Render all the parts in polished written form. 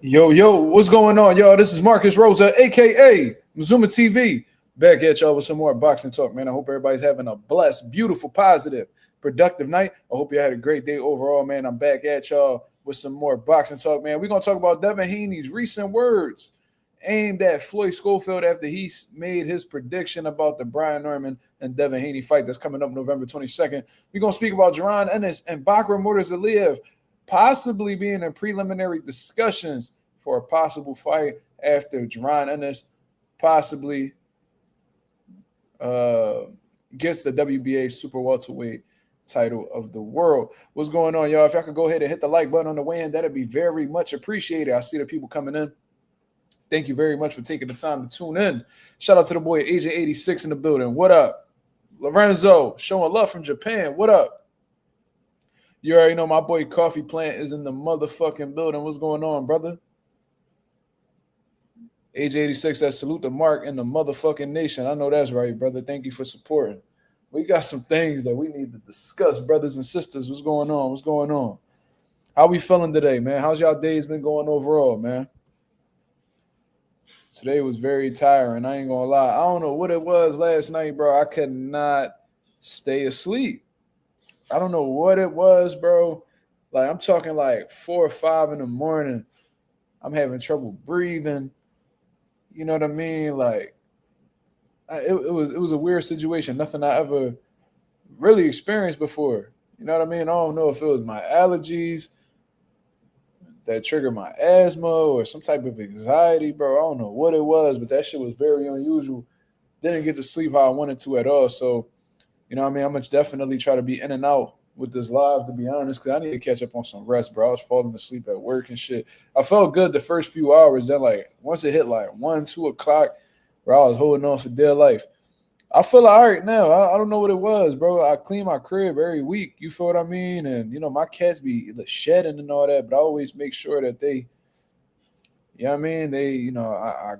Yo, what's going on, y'all? This is Marcus Rosa, aka Mazuma TV, back at y'all with some more boxing talk, man. I hope everybody's having a blessed, beautiful, positive, productive night. I hope you had a great day overall, man. I'm back at y'all with some more boxing talk, man. We're gonna talk about Devin Haney's recent words aimed at Floyd Schofield after he made his prediction about the Brian Norman and Devin Haney fight that's coming up November 22nd. We're gonna speak about Jaron, Ennis, and Bakhram Murtazaliev possibly being in preliminary discussions for a possible fight after Jaron Ennis possibly gets the WBA super welterweight title of the world. What's going on, y'all? If y'all could go ahead and hit the like button on the way in, that'd be very much appreciated. I see the people coming in. Thank you very much for taking the time to tune in. Shout out to the boy AJ86 in the building. What up? Lorenzo, showing love from Japan. What up? You already know my boy Coffee Plant is in the motherfucking building. What's going on, brother? AJ86 says salute to Mark and the motherfucking nation. I know that's right, brother. Thank you for supporting. We got some things that we need to discuss, brothers and sisters. What's going on? What's going on? How we feeling today, man? How's y'all days been going overall, man? Today was very tiring. I ain't gonna lie. I don't know what it was last night, bro. I could not stay asleep. I don't know what it was, bro. Like, I'm talking like 4 or 5 in the morning. I'm having trouble breathing. You know what I mean? Like, it was a weird situation. Nothing I ever really experienced before. You know what I mean? I don't know if it was my allergies that triggered my asthma or some type of anxiety, bro. I don't know what it was, but that shit was very unusual. Didn't get to sleep how I wanted to at all. So, you know what I mean? I'm going to definitely try to be in and out with this live, to be honest, because I need to catch up on some rest, bro. I was falling asleep at work and shit. I felt good the first few hours. Then, like, once it hit, like, 1, 2 o'clock, bro, I was holding on for dear life. I feel all right now. I don't know what it was, bro. I clean my crib every week. You feel what I mean? And, you know, my cats be shedding and all that, but I always make sure that they, you know what I mean? They, you know, I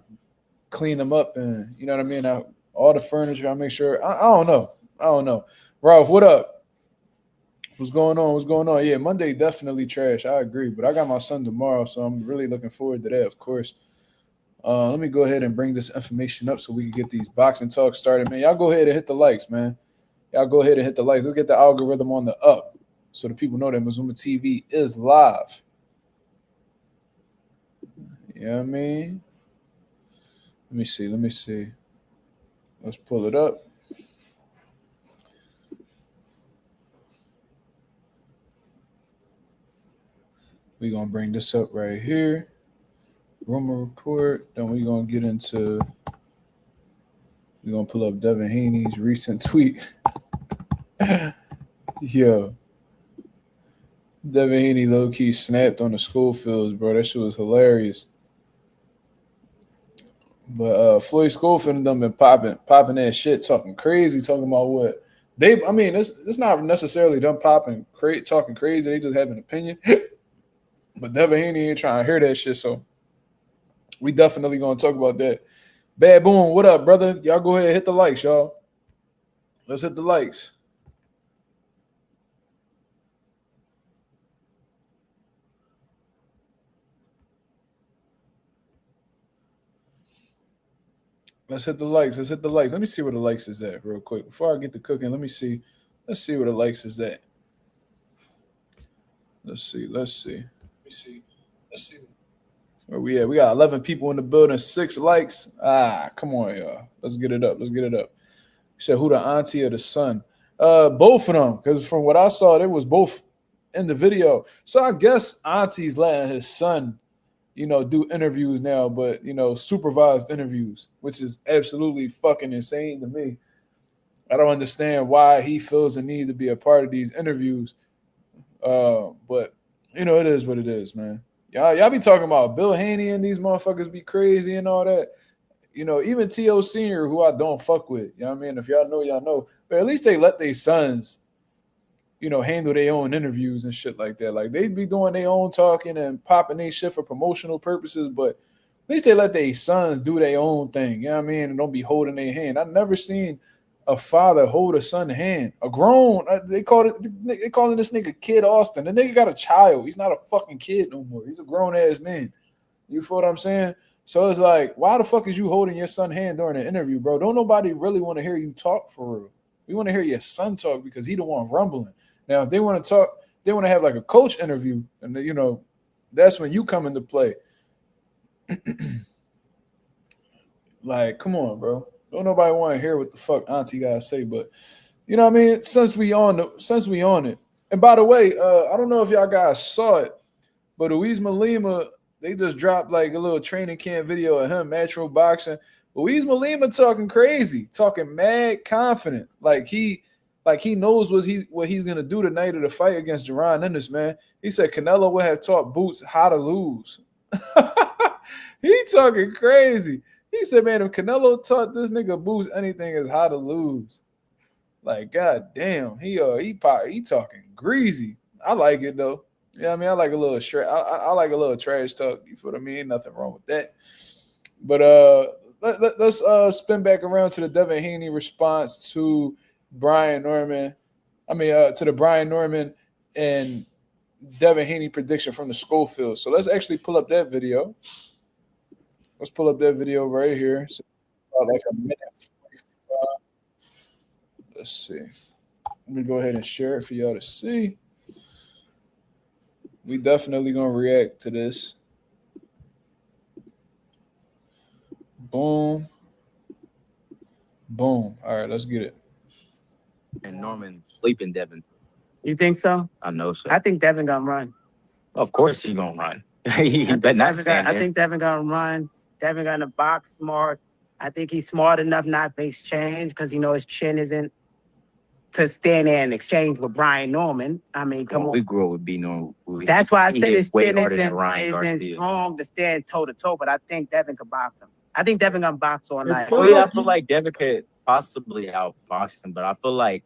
clean them up and, you know what I mean? All the furniture, I make sure. I don't know. I don't know. Ralph, what up? What's going on? What's going on? Yeah, Monday definitely trash. I agree. But I got my son tomorrow, so I'm really looking forward to that, of course. Let me go ahead and bring this information up so we can get these boxing talks started, man. Y'all go ahead and hit the likes, man. Y'all go ahead and hit the likes. Let's get the algorithm on the up so the people know that Mazuma TV is live. You know what I mean? Let me see. Let's pull it up. We're going to bring this up right here. Rumor report. Then we're going to get into, we're going to pull up Devin Haney's recent tweet. Yo. Devin Haney low-key snapped on the Schofields, bro. That shit was hilarious. But Floyd Schofield and them been popping that shit, talking crazy, talking about what they. I mean, it's not necessarily them talking crazy. They just have an opinion. But Devin Haney ain't trying to hear that shit, so we definitely gonna talk about that. Bad Boom, what up, brother? Y'all go ahead and hit the likes, y'all. Let's hit the likes. Let's hit the likes. Let's hit the likes. Let me see where the likes is at real quick. Before I get to cooking, let me see. Let's see where the likes is at. Let's see. Where we at? We got 11 people in the building, 6 likes. Come on, y'all. Let's get it up. You said who the auntie or the son? Both of them, because from what I saw, they was both in the video. So I guess auntie's letting his son, you know, do interviews now, but, you know, supervised interviews, which is absolutely fucking insane to me. I don't understand why he feels the need to be a part of these interviews. But, you know, it is what it is, man. Y'all be talking about Bill Haney and these motherfuckers be crazy and all that. You know, even T.O. Sr., who I don't fuck with. You know what I mean? If y'all know, y'all know. But at least they let their sons, you know, handle their own interviews and shit like that. Like, they be doing their own talking and popping their shit for promotional purposes, but at least they let their sons do their own thing. You know what I mean? And don't be holding their hand. I've never seen a father hold a son's hand. A grown, they calling this nigga Kid Austin. The nigga got a child. He's not a fucking kid no more. He's a grown-ass man. You feel what I'm saying? So it's like, why the fuck is you holding your son's hand during an interview, bro? Don't nobody really want to hear you talk for real. We want to hear your son talk because he the one rumbling. Now, if they want to talk, they want to have like a coach interview, and you know, that's when you come into play. Like, come on, bro. Don't nobody want to hear what the fuck Auntie gotta say, but you know what I mean? Since we on it. And by the way, I don't know if y'all guys saw it, but Mazuma, they just dropped like a little training camp video of him match boxing. Mazuma talking crazy, talking mad confident, like he knows what he's gonna do tonight of the fight against Jaron Ennis, man. He said Canelo would have taught Boots how to lose. He talking crazy. He said, man, if Canelo taught this nigga Boots anything, is how to lose. Like, god damn, he talking greasy. I like it though. Yeah, I mean, I like a little I like a little trash talk. You feel what I mean? Ain't nothing wrong with that. But let's spin back around to the Devin Haney response to Brian Norman. I mean, to the Brian Norman and Devin Haney prediction from the Schofield. So let's actually pull up that video. Let's pull up that video right here. So like a minute 45. Let's see. Let me go ahead and share it for y'all to see. We definitely gonna react to this. Boom. Boom. All right, let's get it. And Norman sleeping Devin. You think so? I know so. I think Devin gonna run. Of course he gonna run. He better not stand there. I think Devin gonna run. Devin gonna box smart. I think he's smart enough not to exchange because you know his chin isn't to stand there and exchange with Brian Norman. I mean, come on. We grew up with B Norman. That's why I say his chin isn't strong to stand toe to toe. But I think Devin could box him. I think Devin gonna box all night. I feel like Devin could possibly outbox him, but I feel like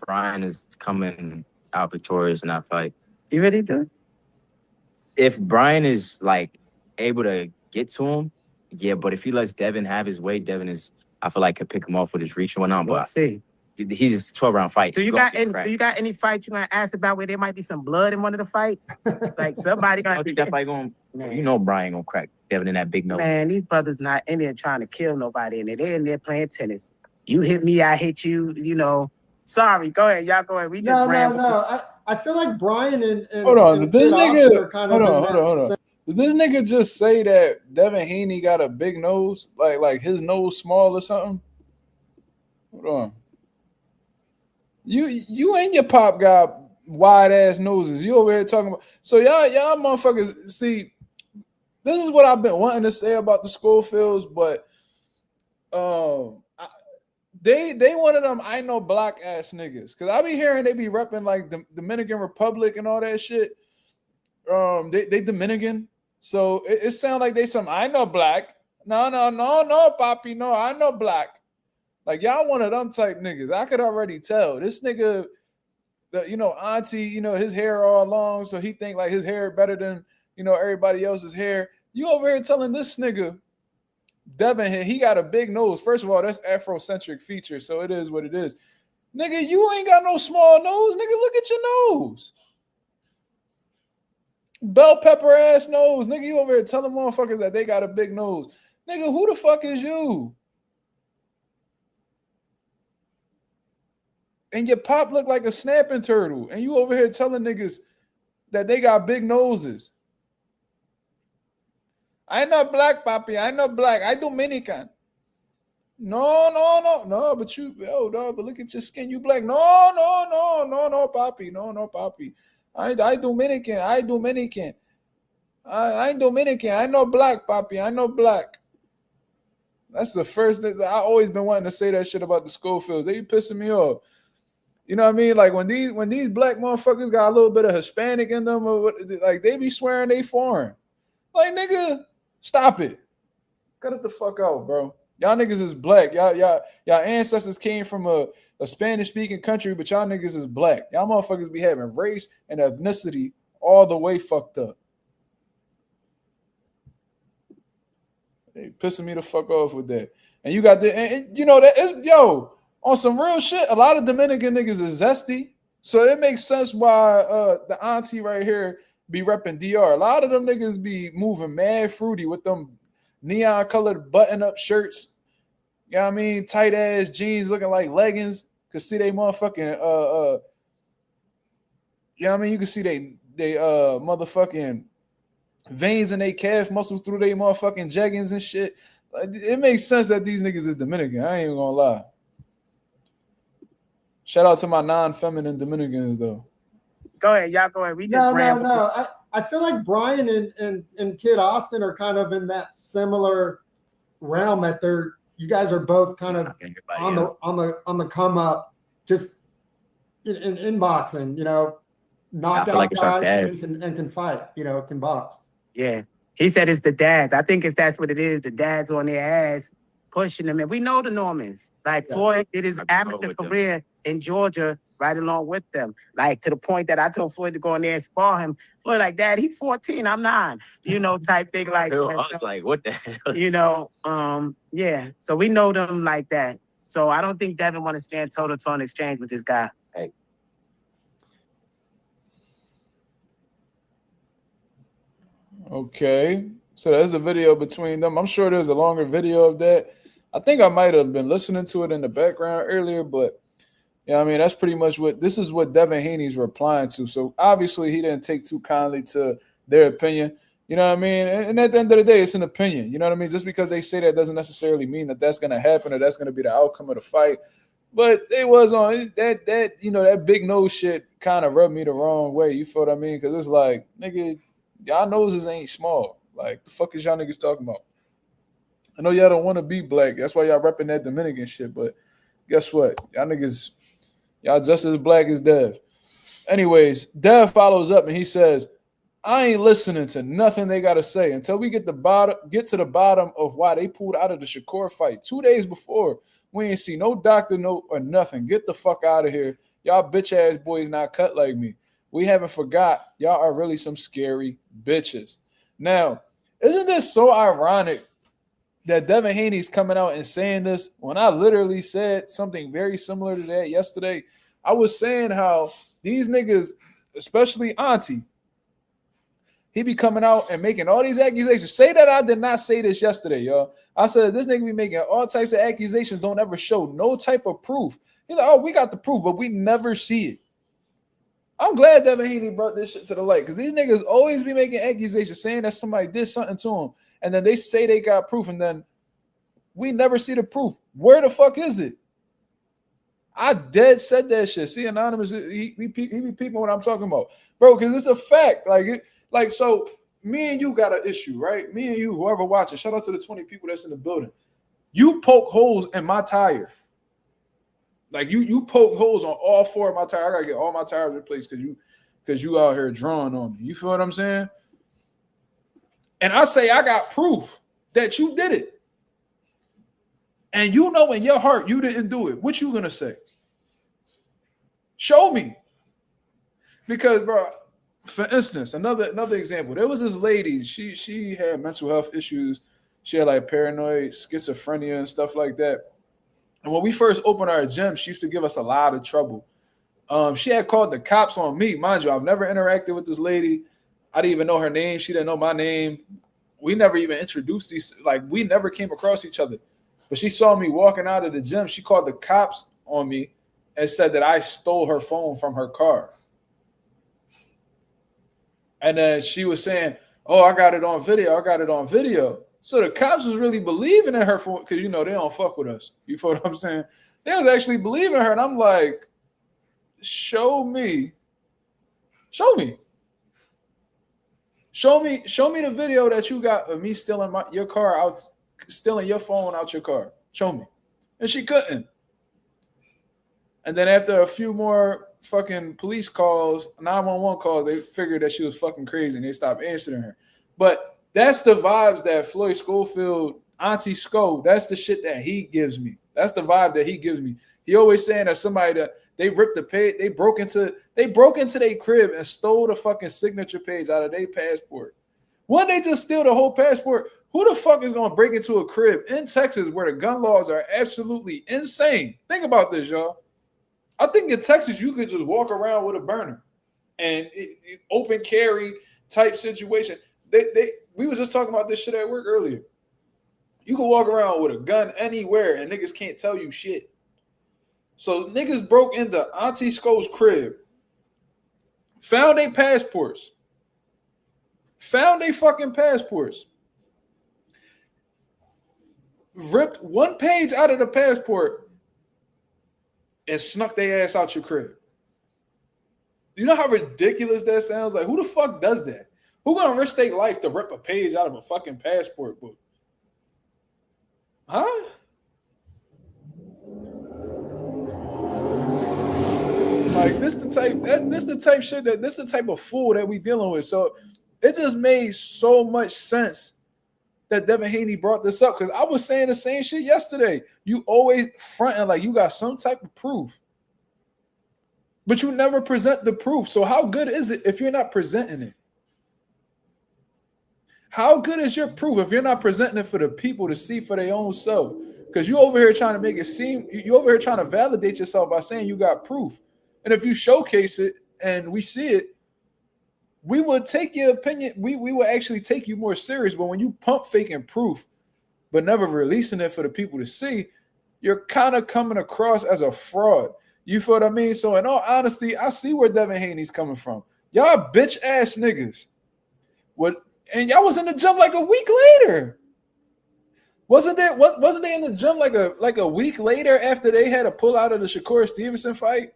Brian is coming out victorious in that fight. You really do? If Brian is like able to get to him, yeah. But if he lets Devin have his way, Devin is, I feel like, could pick him off with his reach and whatnot. We'll see. He's just 12-round fight. Do you got any fights you gonna ask about where there might be some blood in one of the fights? Like somebody gonna be that fight going. You know Brian gonna crack Devin in that big nose. Man, these brothers not in there trying to kill nobody, and they're in there playing tennis. You hit me, I hit you. You know. Sorry, go ahead, y'all. Go ahead. We just No. I feel like Brian and hold on. And this nigga kind of hold on. Did this nigga just say that Devin Haney got a big nose, like his nose small or something? Hold on. You and your pop got wide ass noses. You over here talking about y'all motherfuckers. See, this is what I've been wanting to say about the Schofields, but they one of them I know black ass niggas because I be hearing they be repping like the Dominican Republic and all that shit. They Dominican, so it sounds like they some I know black. No, papi, no, I know black. Like y'all one of them type niggas. I could already tell this nigga. Auntie, his hair all long, so he think like his hair better than everybody else's hair. You over here telling this nigga Devin, he got a big nose. First of all, that's Afrocentric feature, so it is what it is. Nigga, you ain't got no small nose. Nigga, look at your nose. Bell pepper ass nose. Nigga, you over here telling motherfuckers that they got a big nose. Nigga, who the fuck is you? And your pop look like a snapping turtle. And you over here telling niggas that they got big noses. I not black, papi. I not black. I Dominican. No. But but look at your skin. You black. No, papi. No, papi. I Dominican. I Dominican. I Dominican. I know black, papi. I know black. That's the first thing. I always been wanting to say that shit about the Schofields. They pissing me off. You know what I mean? Like when these black motherfuckers got a little bit of Hispanic in them, or like they be swearing they foreign. Like nigga, stop it. Cut it the fuck out, bro. Y'all niggas is black. Y'all ancestors came from a Spanish-speaking country, but y'all niggas is black. Y'all motherfuckers be having race and ethnicity all the way fucked up. They pissing me the fuck off with that. And you got on some real shit, a lot of Dominican niggas is zesty. So it makes sense why the auntie right here be repping DR. A lot of them niggas be moving mad fruity with them neon colored button up shirts. You know what I mean? Tight ass jeans looking like leggings. Could see they motherfucking you know what I mean? You can see they motherfucking veins in their calf muscles through their motherfucking jeggings and shit. Like, it makes sense that these niggas is Dominican. I ain't even gonna lie. Shout out to my non-feminine Dominicans though. Go ahead, y'all go ahead. We just No. I feel like Brian and Kid Austin are kind of in that similar realm that you guys are both kind of on the come up, just in inboxing, you know, knock out like guys and can fight, you know, can box. Yeah. He said it's the dads. I think that's what it is. The dads on their ass pushing them. And we know the Normans. Like Floyd did his amateur career in Georgia right along with them. Like to the point that I told Floyd to go in there and spar him. Floyd like, Dad, he's 14, I'm 9. You know, type thing like I was like, what the hell? You know, yeah. So we know them like that. So I don't think Devin want to stand toe-to-toe in exchange with this guy. Hey. Okay. So there's a video between them. I'm sure there's a longer video of that. I think I might have been listening to it in the background earlier, but yeah, I mean, that's pretty much this is what Devin Haney's replying to. So obviously he didn't take too kindly to their opinion. You know what I mean? And at the end of the day, it's an opinion. You know what I mean? Just because they say that doesn't necessarily mean that that's going to happen or that's going to be the outcome of the fight. But it was on that, you know, that big nose shit kind of rubbed me the wrong way. You feel what I mean? Because it's like, nigga, y'all noses ain't small. Like, the fuck is y'all niggas talking about? I know y'all don't want to be black. That's why y'all repping that Dominican shit. But guess what? Y'all niggas, y'all just as black as Dev. Anyways, Dev follows up and he says, I ain't listening to nothing they got to say until we get to the bottom of why they pulled out of the Shakur fight 2 days before. We ain't see no doctor note or nothing. Get the fuck out of here. Y'all bitch-ass boys not cut like me. We haven't forgot. Y'all are really some scary bitches. Now, isn't this so ironic that Devin Haney's coming out and saying this when I literally said something very similar to that yesterday? I was saying how these niggas, especially Auntie, he be coming out and making all these accusations. Say that I did not say this yesterday, y'all. I said this nigga be making all types of accusations, don't ever show no type of proof. He's like, oh, we got the proof, but we never see it. I'm glad Devin Haney brought this shit to the light because these niggas always be making accusations saying that somebody did something to him, and then they say they got proof, and then we never see the proof. Where the fuck is it? I dead said that shit. See, Anonymous, he be peeping what I'm talking about. Bro, because it's a fact. Like, so me and you got an issue, right? Me and you, whoever watching, shout out to the 20 people that's in the building. You poke holes in my tire. Like you poke holes on all 4 of my tires. I gotta get all my tires replaced because you out here drawing on me. You feel what I'm saying? And I say I got proof that you did it. And you know in your heart you didn't do it. What you gonna say? Show me. Because, bro, for instance, another example. There was this lady. She had mental health issues. She had like paranoid schizophrenia and stuff like that. And when we first opened our gym, she used to give us a lot of trouble. She had called the cops on me. Mind you, I've never interacted with this lady. I didn't even know her name. She didn't know my name. We never even introduced we never came across each other. But she saw me walking out of the gym. She called the cops on me and said that I stole her phone from her car. And then she was saying, oh, I got it on video. So the cops was really believing in her because, you know, they don't fuck with us. You feel what I'm saying? They was actually believing her. And I'm like, show me the video that you got of me stealing your car out, stealing your phone out your car. Show me. And she couldn't. And then after a few more fucking police calls, 911 calls, they figured that she was fucking crazy and they stopped answering her. But that's the vibes that Floyd Schofield, Auntie Sco, that's the shit that he gives me. That's the vibe that he gives me. He always saying that somebody that they ripped the page, they broke into their crib and stole the fucking signature page out of their passport. Wouldn't they just steal the whole passport? Who the fuck is gonna break into a crib in Texas where the gun laws are absolutely insane? Think about this, y'all. I think in Texas you could just walk around with a burner and open carry type situation. We was just talking about this shit at work earlier. You can walk around with a gun anywhere and niggas can't tell you shit. So niggas broke into Auntie Sko's crib, found their passports, ripped one page out of the passport and snuck their ass out your crib. You know how ridiculous that sounds? Like, who the fuck does that? Who gonna risk their life to rip a page out of a fucking passport book? Huh? Like, this the type of fool that we dealing with. So it just made so much sense that Devin Haney brought this up, because I was saying the same shit yesterday. You always fronting like you got some type of proof, but you never present the proof. So how good is it if you're not presenting it? How good is your proof if you're not presenting it for the people to see for their own self? Because you over here trying to make it seem, you over here trying to validate yourself by saying you got proof. And if you showcase it and we see it, we will take your opinion. We will actually take you more serious. But when you pump faking proof, but never releasing it for the people to see, you're kind of coming across as a fraud. You feel what I mean? So in all honesty, I see where Devin Haney's coming from. Y'all bitch ass niggas. And y'all was in the gym like a week later. Wasn't they in the gym like a week later after they had to pull out of the Shakur Stevenson fight?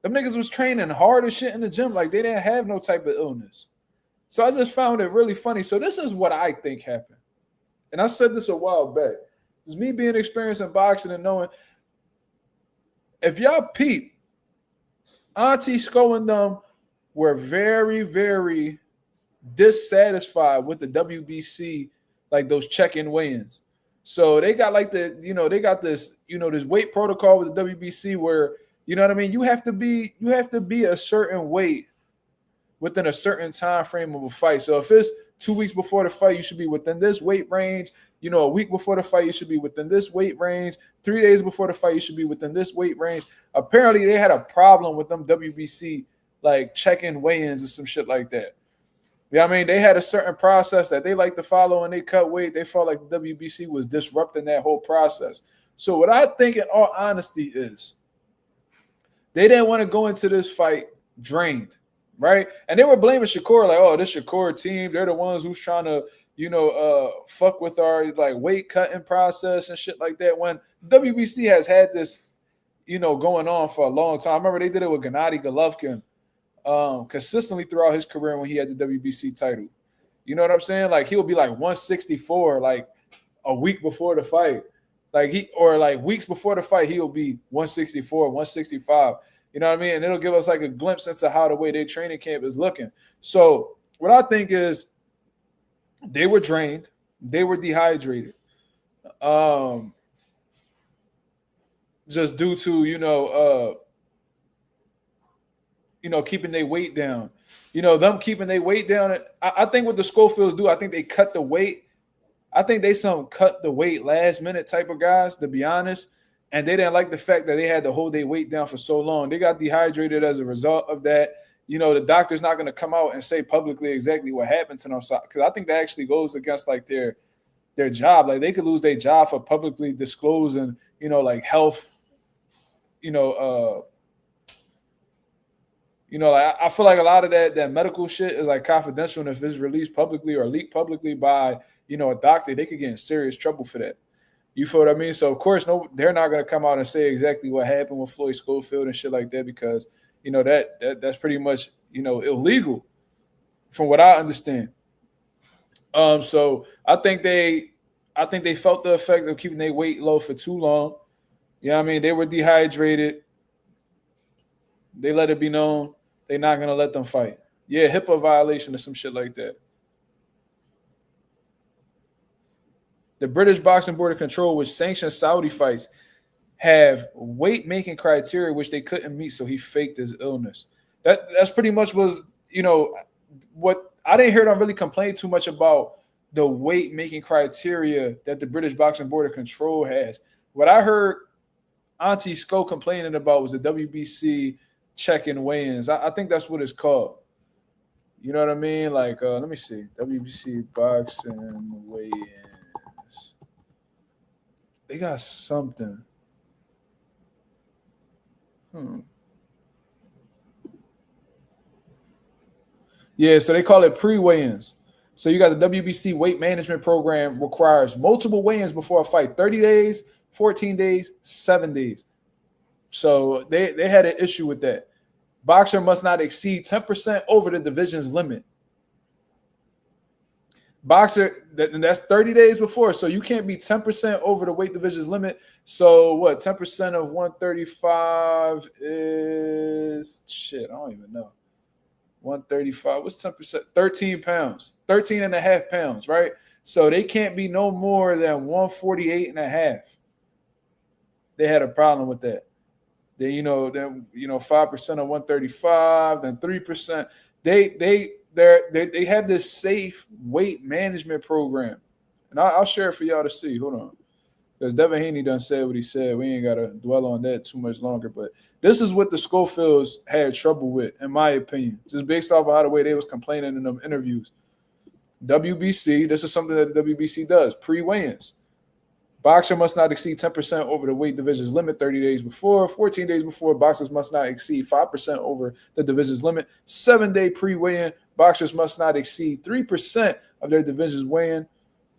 Them niggas was training hard as shit in the gym, like they didn't have no type of illness. So I just found it really funny. So this is what I think happened. And I said this a while back. It's me being experienced in boxing and knowing, if y'all peep, Auntie Sko and them were very, very dissatisfied with the WBC, like those check-in weigh-ins. So they got like they got this, this weight protocol with the WBC where, you know what I mean? You have to be a certain weight within a certain time frame of a fight. So if it's 2 weeks before the fight, you should be within this weight range. A week before the fight, you should be within this weight range. 3 days before the fight, you should be within this weight range. Apparently, they had a problem with them WBC, like check-in weigh-ins and some shit like that. Yeah, I mean, they had a certain process that they like to follow and they cut weight. They felt like the WBC was disrupting that whole process. So what I think in all honesty is they didn't want to go into this fight drained, right? And they were blaming Shakur, like, oh, this Shakur team, they're the ones who's trying to, fuck with our like weight cutting process and shit like that. When WBC has had this, going on for a long time. I remember they did it with Gennady Golovkin consistently throughout his career when he had the WBC title. You know what I'm saying? Like he'll be like 164 like a week before the fight. Weeks before the fight, he'll be 164, 165. You know what I mean? And it'll give us like a glimpse into how the way their training camp is looking. So what I think is they were drained, they were dehydrated. Just due to, keeping their weight down. Them keeping their weight down. I think what the Schofields do, I think they cut the weight. I think they some cut the weight last minute type of guys, to be honest. And they didn't like the fact that they had to hold their weight down for so long. They got dehydrated as a result of that. The doctor's not going to come out and say publicly exactly what happened to them. Because I think that actually goes against like their job. Like they could lose their job for publicly disclosing, like health, I feel like a lot of that medical shit is like confidential, and if it's released publicly or leaked publicly by, a doctor, they could get in serious trouble for that. You feel what I mean? So of course, they're not going to come out and say exactly what happened with Floyd Schofield and shit like that, because that's pretty much illegal, from what I understand. So I think they felt the effect of keeping their weight low for too long. You know what I mean? They were dehydrated. They let it be known they're not going to let them fight. Yeah, HIPAA violation or some shit like that. The British Boxing Board of Control, which sanctions Saudi fights, have weight-making criteria which they couldn't meet, so he faked his illness. That's pretty much was, what I didn't hear them really complain too much about the weight-making criteria that the British Boxing Board of Control has. What I heard Auntie Sko complaining about was the WBC check-in weigh-ins. I think that's what it's called. You know what I mean? Like, let me see. WBC boxing weigh-ins. They got something. Yeah, so they call it pre-weigh-ins. So you got the WBC weight management program requires multiple weigh-ins before a fight, 30 days, 14 days, 7 days. So they had an issue with that. Boxer must not exceed 10% over the division's limit. Boxer, that's 30 days before. So you can't be 10% over the weight division's limit. So what, 10% of 135 is, shit, I don't even know. 135, what's 10%? 13 pounds, 13 and a half pounds, right? So they can't be no more than 148 and a half. They had a problem with that. Then 5% of 135, then 3%. They have this safe weight management program, and I'll share it for y'all to see. Hold on, because Devin Haney done said what he said. We ain't gotta dwell on that too much longer. But this is what the Schofields had trouble with, in my opinion, just based off of how the way they was complaining in them interviews. WBC, this is something that the WBC does: pre-weigh-ins. Boxer must not exceed 10% over the weight division's limit 30 days before. 14 days before, boxers must not exceed 5% over the division's limit. 7-day pre-weigh-in. Boxers must not exceed 3% of their division's weigh-in,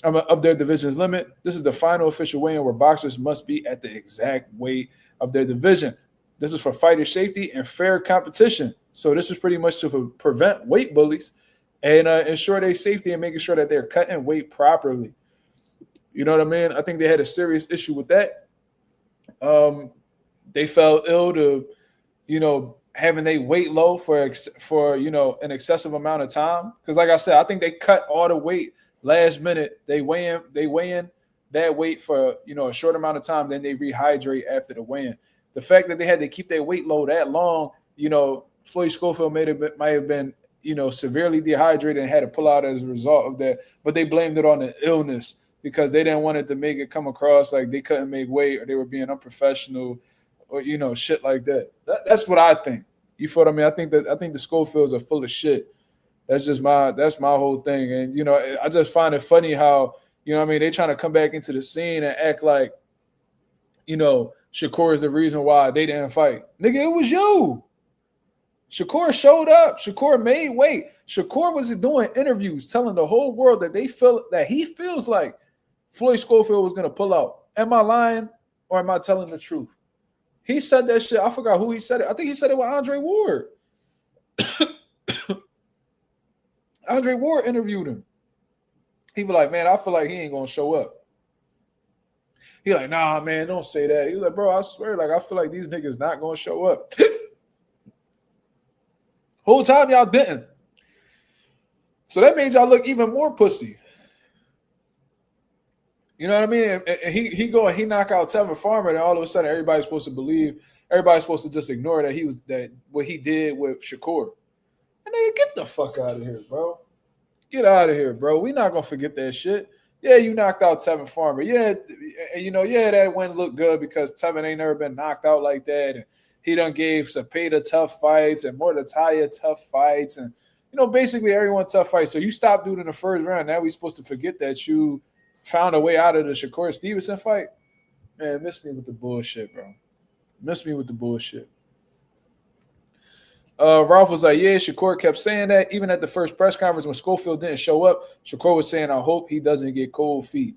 of their division's limit. This is the final official weigh-in where boxers must be at the exact weight of their division. This is for fighter safety and fair competition. So this is pretty much to prevent weight bullies and ensure their safety and making sure that they're cutting weight properly. You know what I mean? I think they had a serious issue with that. They fell ill to, having they weight low for an excessive amount of time. Because like I said, I think they cut all the weight last minute. They weigh in that weight for a short amount of time, then they rehydrate after the weigh-in. The fact that they had to keep their weight low that long, Floyd Schofield might have been severely dehydrated and had to pull out as a result of that. But they blamed it on the illness, because they didn't want it to make it come across like they couldn't make weight or they were being unprofessional or, shit like that. That's what I think. You feel what I mean? I think the Schofields are full of shit. That's my whole thing. And, I just find it funny how, they trying to come back into the scene and act like, Shakur is the reason why they didn't fight. Nigga, it was you. Shakur showed up. Shakur made weight. Shakur was doing interviews telling the whole world that he feels like Floyd Schofield was going to pull out. Am I lying or am I telling the truth? He said that shit. I forgot who he said it. I think he said it with Andre Ward. Andre Ward interviewed him. He was like, man, I feel like he ain't going to show up. He like, nah, man, don't say that. He was like, bro, I swear, I feel like these niggas not going to show up. Whole time y'all didn't. So that made y'all look even more pussy. You know what I mean? And he knock out Tevin Farmer, and all of a sudden everybody's supposed to just ignore that what he did with Shakur. And nigga, get the fuck out of here, bro. Get out of here, bro. We not gonna forget that shit. Yeah, you knocked out Tevin Farmer. Yeah, that win looked good because Tevin ain't never been knocked out like that. And he done gave Cepeda tough fights and Murtazaliev tough fights, and basically everyone tough fights. So you stopped doing in the first round. Now we supposed to forget that you found a way out of the Shakur Stevenson fight? Man, miss me with the bullshit, bro. Miss me with the bullshit. Ralph was like, yeah, Shakur kept saying that. Even at the first press conference when Schofield didn't show up, Shakur was saying, I hope he doesn't get cold feet.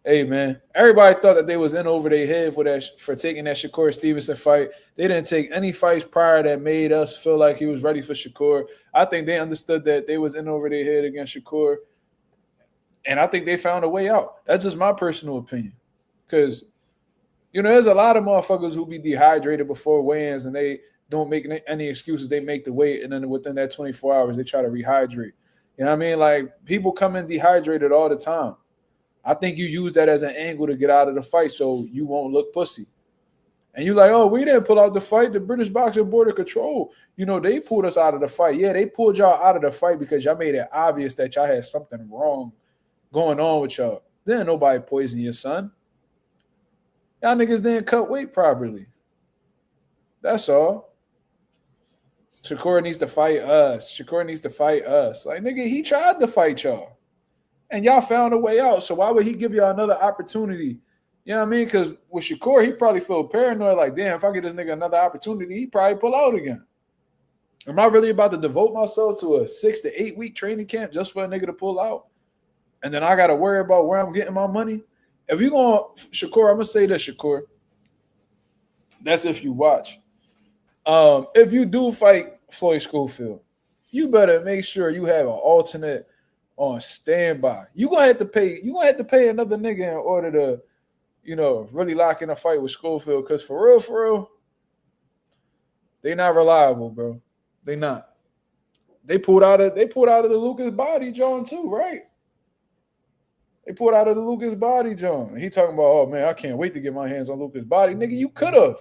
Hey, man, everybody thought that they was in over their head for taking that Shakur Stevenson fight. They didn't take any fights prior that made us feel like he was ready for Shakur. I think they understood that they was in over their head against Shakur. And I think they found a way out. That's just my personal opinion. Because, there's a lot of motherfuckers who be dehydrated before weigh-ins and they don't make any excuses. They make the weight, and then within that 24 hours, they try to rehydrate. You know what I mean? Like, people come in dehydrated all the time. I think you use that as an angle to get out of the fight so you won't look pussy. And you're like, oh, we didn't pull out the fight. The British Boxing Board of Control, they pulled us out of the fight. Yeah, they pulled y'all out of the fight because y'all made it obvious that y'all had something wrong going on with y'all. Then nobody poison your son. Y'all niggas didn't cut weight properly. That's all. Shakur needs to fight us. Shakur needs to fight us. Like, nigga, he tried to fight y'all. And y'all found a way out. So why would he give y'all another opportunity? You know what I mean? Because with Shakur, he probably feel paranoid. Like, damn, if I get this nigga another opportunity, he probably pull out again. Am I really about to devote myself to a 6 to 8 week training camp just for a nigga to pull out? And then I got to worry about where I'm getting my money? If you're going, Shakur, I'm going to say this, Shakur. That's if you watch. If you do fight Floyd Schofield, you better make sure you have an alternate on standby. You're gonna have to pay another nigga in order to, really lock in a fight with Schofield. Because for real, they not reliable, bro. They not. They pulled out of the Lucas body, John, too, right? They pulled out of the Lucas body, John. He talking about, oh man, I can't wait to get my hands on Lucas body. Nigga, you could have.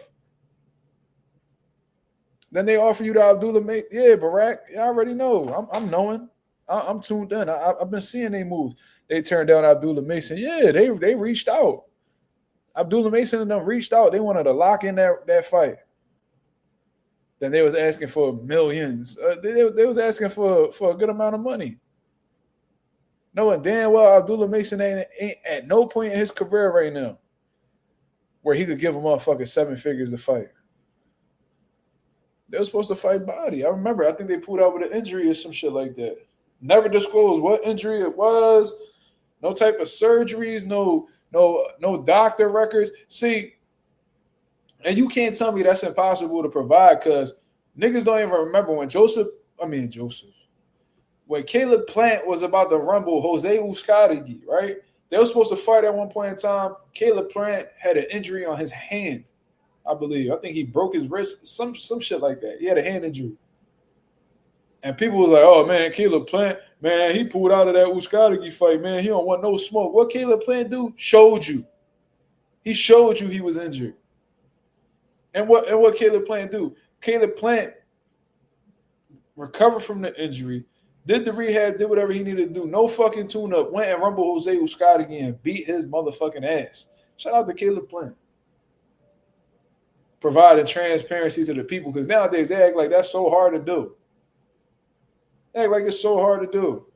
Then they offer you the Abdullah mate. Yeah, Barack. I already know. I'm knowing. I'm tuned in. I've been seeing they moves. They turned down Abdullah Mason. Yeah, they reached out. Abdullah Mason and them reached out. They wanted to lock in that fight. Then they was asking for millions. They was asking for a good amount of money. Knowing damn well Abdullah Mason ain't at no point in his career right now where he could give a motherfucker 7 figures to fight. They were supposed to fight body. I remember. I think they pulled out with an injury or some shit like that. Never disclosed what injury it was. No type of surgeries. No doctor records. See, and you can't tell me that's impossible to provide because niggas don't even remember when when Caleb Plant was about to rumble Jose Uzcategui, right? They were supposed to fight at one point in time. Caleb Plant had an injury on his hand, I believe. I think he broke his wrist, some shit like that. He had a hand injury. And people was like, oh, man, Caleb Plant, man, he pulled out of that Uzcategui fight, man. He don't want no smoke. What Caleb Plant do? Showed you. He showed you he was injured. And what Caleb Plant do? Caleb Plant recovered from the injury, did the rehab, did whatever he needed to do. No fucking tune-up. Went and rumbled Jose Uzcategui and beat his motherfucking ass. Shout out to Caleb Plant. Providing transparency to the people because nowadays they act like that's so hard to do. They act like it's so hard to do.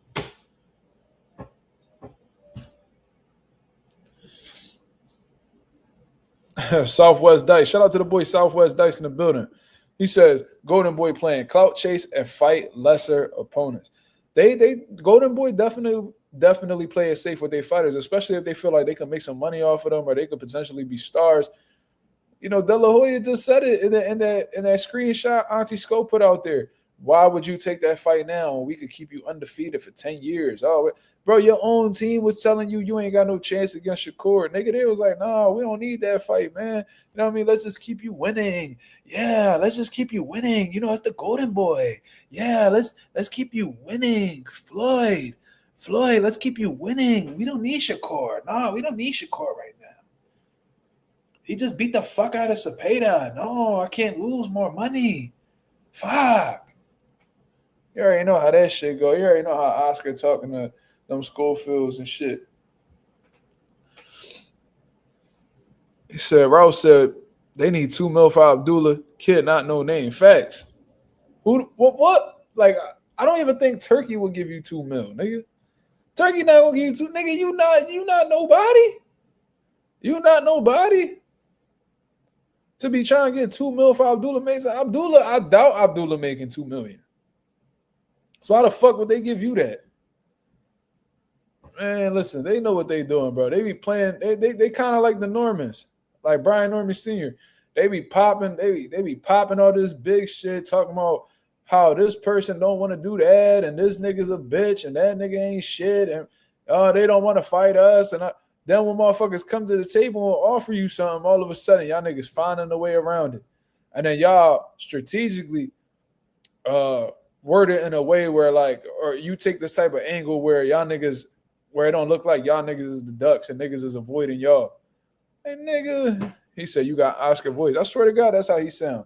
Southwest Dice. Shout out to the boy Southwest Dice in the building. He says Golden Boy playing clout chase and fight lesser opponents. They Golden Boy definitely play it safe with their fighters, especially if they feel like they can make some money off of them or they could potentially be stars. De La Hoya just said it in that screenshot Auntie Scope put out there. Why would you take that fight now when we could keep you undefeated for 10 years? Oh, bro, your own team was telling you ain't got no chance against Shakur. Nigga, they was like, nah, we don't need that fight, man. You know what I mean? Let's just keep you winning. Yeah, let's just keep you winning. It's the Golden Boy. Yeah, let's keep you winning. Floyd, let's keep you winning. We don't need Shakur. No, we don't need Shakur right now. He just beat the fuck out of Cepeda. No, I can't lose more money. Fuck. You already know how that shit go. You already know how Oscar talking to them Schofields and shit. He said, Rouse said, they need $2 million for Abdullah. Kid, not no name. Facts. What? Like, I don't even think Turkey will give you $2 million, nigga. Turkey not gonna give you $2 million. Nigga, you not nobody. You not nobody. To be trying to get $2 million for Abdullah Mason. I doubt Abdullah making $2 million. So how the fuck would they give you that? Man, listen, they know what they doing, bro. They be playing, they kind of like the Normans, like Brian Norman Sr. They be popping all this big shit, talking about how this person don't want to do that, and this nigga's a bitch, and that nigga ain't shit, and they don't want to fight us. And then when motherfuckers come to the table and offer you something, all of a sudden y'all niggas finding a way around it. And then y'all strategically word it in a way where or you take this type of angle where y'all niggas, where it don't look like y'all niggas is the ducks and niggas is avoiding y'all. Hey nigga, he said you got Oscar voice. I swear to God, that's how he sound.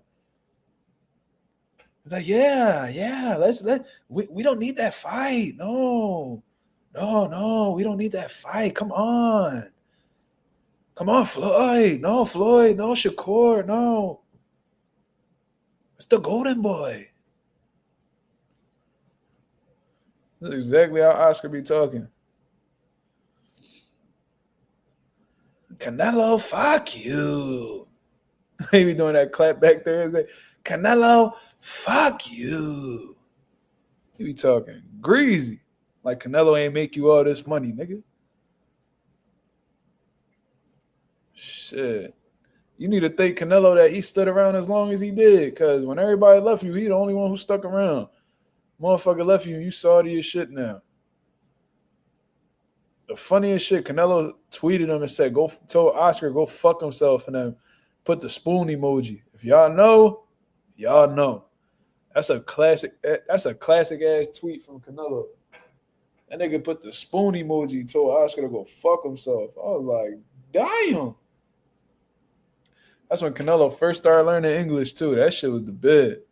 Like, yeah, we don't need that fight. No, we don't need that fight. Come on, Floyd. No, Shakur, no. It's the Golden Boy. That's exactly how Oscar be talking. Canelo, fuck you. He be doing that clap back there and say, Canelo, fuck you. He be talking greasy. Like Canelo ain't make you all this money, nigga. Shit. You need to thank Canelo that he stood around as long as he did, because when everybody left you, he the only one who stuck around. Motherfucker left you and you saw to your shit now. The funniest shit, Canelo tweeted him and said, told Oscar, go fuck himself, and then put the spoon emoji. If y'all know, y'all know. That's a classic ass tweet from Canelo. That nigga put the spoon emoji, told Oscar to go fuck himself. I was like, damn. That's when Canelo first started learning English too. That shit was the bit.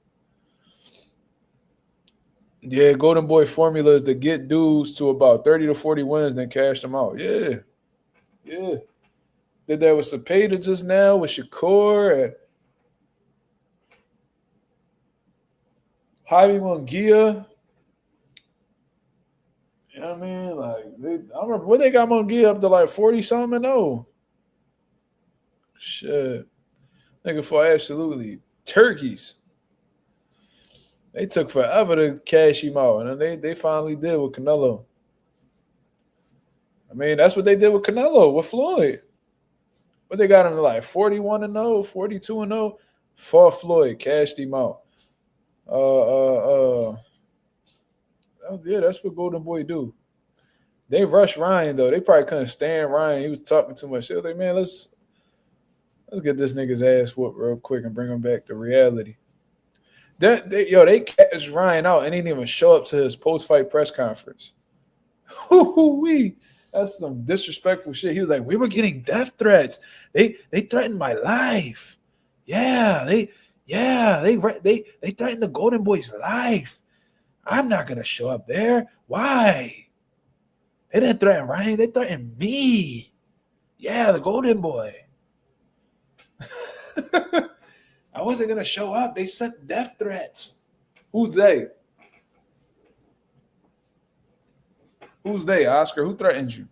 Yeah, Golden Boy formula is to get dudes to about 30 to 40 wins, then cash them out. Yeah. Yeah. Did that with Cepeda just now, with Shakur and Javi Munguia. You know what I mean? Like, I remember when they got Munguia up to like 40 something. No. Shit. Nigga for absolutely turkeys. They took forever to cash him out, and then they finally did with Canelo. I mean, that's what they did with Canelo, with Floyd. But they got him to like 41-0, 42-0. Fought Floyd, cashed him out. Yeah, that's what Golden Boy do. They rushed Ryan though. They probably couldn't stand Ryan. He was talking too much. They was like, man, let's get this nigga's ass whooped real quick and bring him back to reality. They cashed Ryan out and didn't even show up to his post-fight press conference. That's some disrespectful shit. He was like, we were getting death threats. They threatened my life. They threatened the Golden Boy's life. I'm not gonna show up there. Why? They didn't threaten Ryan. They threatened me. Yeah, the Golden Boy. I wasn't gonna show up. They sent death threats. Who's they? Who's they, Oscar? Who threatened you?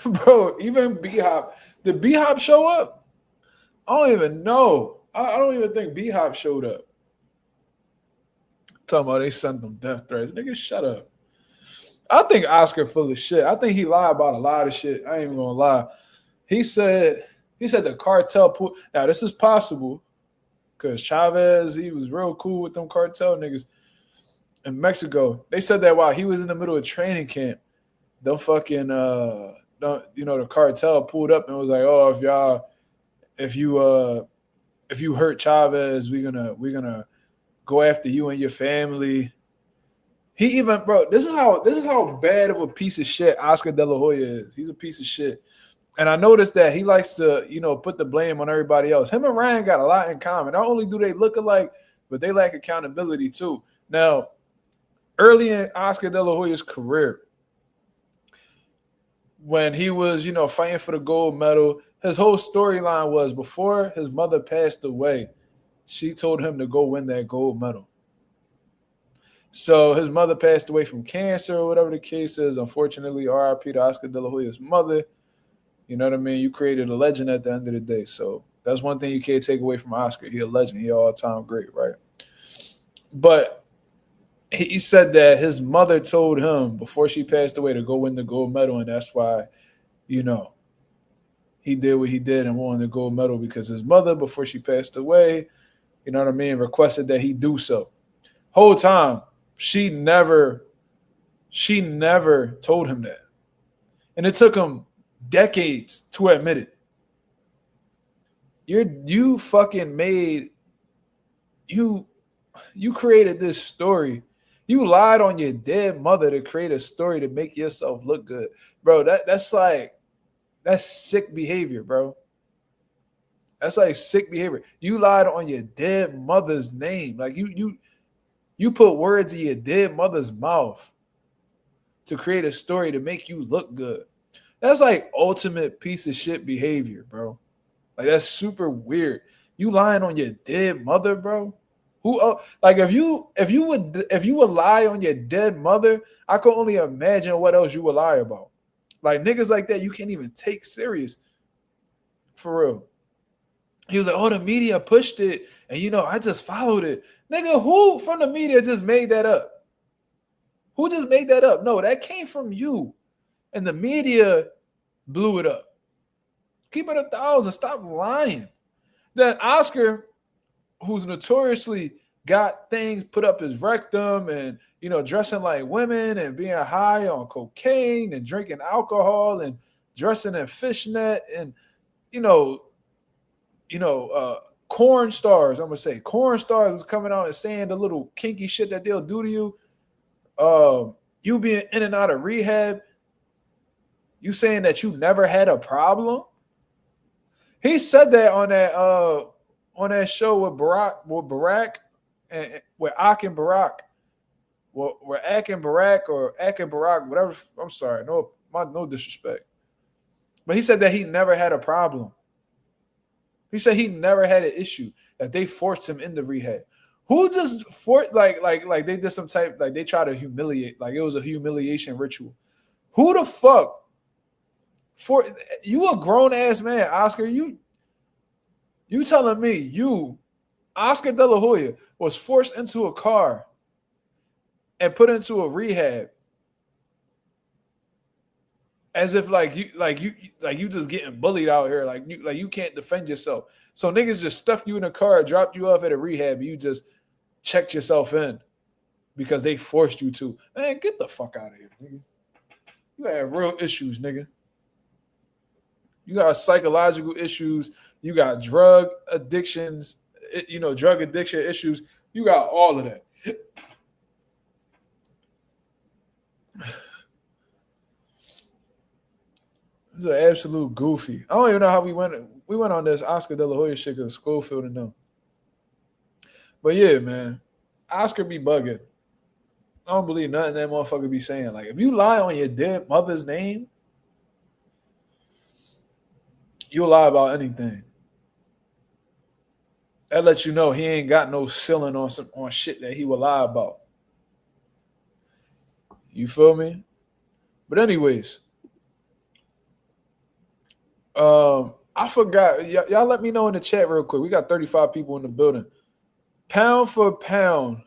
Bro, even B-Hop. Did B-Hop show up? I don't even know. I don't even think B-Hop showed up. Talking about they sent them death threats. Nigga, shut up. I think Oscar full of shit. I think he lied about a lot of shit. I ain't even gonna lie. He said the cartel put. Now this is possible because Chavez, he was real cool with them cartel niggas in Mexico. They said that while he was in the middle of training camp, the fucking the cartel pulled up and was like, oh, if you hurt Chavez, we're gonna go after you and your family. He even, bro, this is how bad of a piece of shit Oscar De La Hoya is. He's a piece of shit. And I noticed that he likes to, put the blame on everybody else. Him and Ryan got a lot in common. Not only do they look alike, but they lack accountability too. Now, early in Oscar De La Hoya's career, when he was, fighting for the gold medal, his whole storyline was before his mother passed away, she told him to go win that gold medal. So his mother passed away from cancer or whatever the case is. Unfortunately, RIP to Oscar De La Hoya's mother. You know what I mean? You created a legend at the end of the day. So that's one thing you can't take away from Oscar. He a legend. He all-time great, right? But he said that his mother told him before she passed away to go win the gold medal, and that's why, he did what he did and won the gold medal because his mother, before she passed away, you know what I mean, requested that he do so. Whole time, she never told him that. And it took him decades to admit it. You created this story. You lied on your dead mother to create a story to make yourself look good. Bro, that's sick behavior, bro. That's like sick behavior. You lied on your dead mother's name. Like you put words in your dead mother's mouth to create a story to make you look good. That's like ultimate piece of shit behavior, bro. Like that's super weird. You lying on your dead mother, bro? Who like if you would lie on your dead mother, I could only imagine what else you would lie about. Like niggas like that, you can't even take serious. For real. He was like, oh, the media pushed it, and I just followed it. Nigga, who from the media just made that up? Who just made that up? No, that came from you. And the media blew it up. Keep it 1,000. Stop lying. Then Oscar, who's notoriously got things put up his rectum and, dressing like women and being high on cocaine and drinking alcohol and dressing in fishnet and, corn stars, I'm going to say. Corn stars was coming out and saying the little kinky shit that they'll do to you. You being in and out of rehab. You saying that you never had a problem? He said that on that show with Barack and with Ak and Barack. With Ak and Barack or Ak and Barack, whatever. I'm sorry, no disrespect. But he said that he never had a problem. He said he never had an issue, that they forced him into rehab. Who just like they did some type, like they try to humiliate, like it was a humiliation ritual. Who the fuck for you a grown ass man, Oscar? You telling me you, Oscar De La Hoya, was forced into a car and put into a rehab as if you just getting bullied out here, like you can't defend yourself. So niggas just stuffed you in a car, dropped you off at a rehab, and you just checked yourself in because they forced you to. Man, get the fuck out of here, nigga. You have real issues, nigga. You got psychological issues. You got drug addictions, drug addiction issues. You got all of that. This is an absolute goofy. I don't even know how we went on this Oscar De La Hoya shit because Schofield and them. But yeah, man, Oscar be bugging. I don't believe nothing that motherfucker be saying. Like, if you lie on your dead mother's name, you'll lie about anything. That lets you know he ain't got no ceiling on shit that he will lie about. You feel me? But anyways, I forgot. Y'all let me know in the chat real quick. We got 35 people in the building. Pound for pound,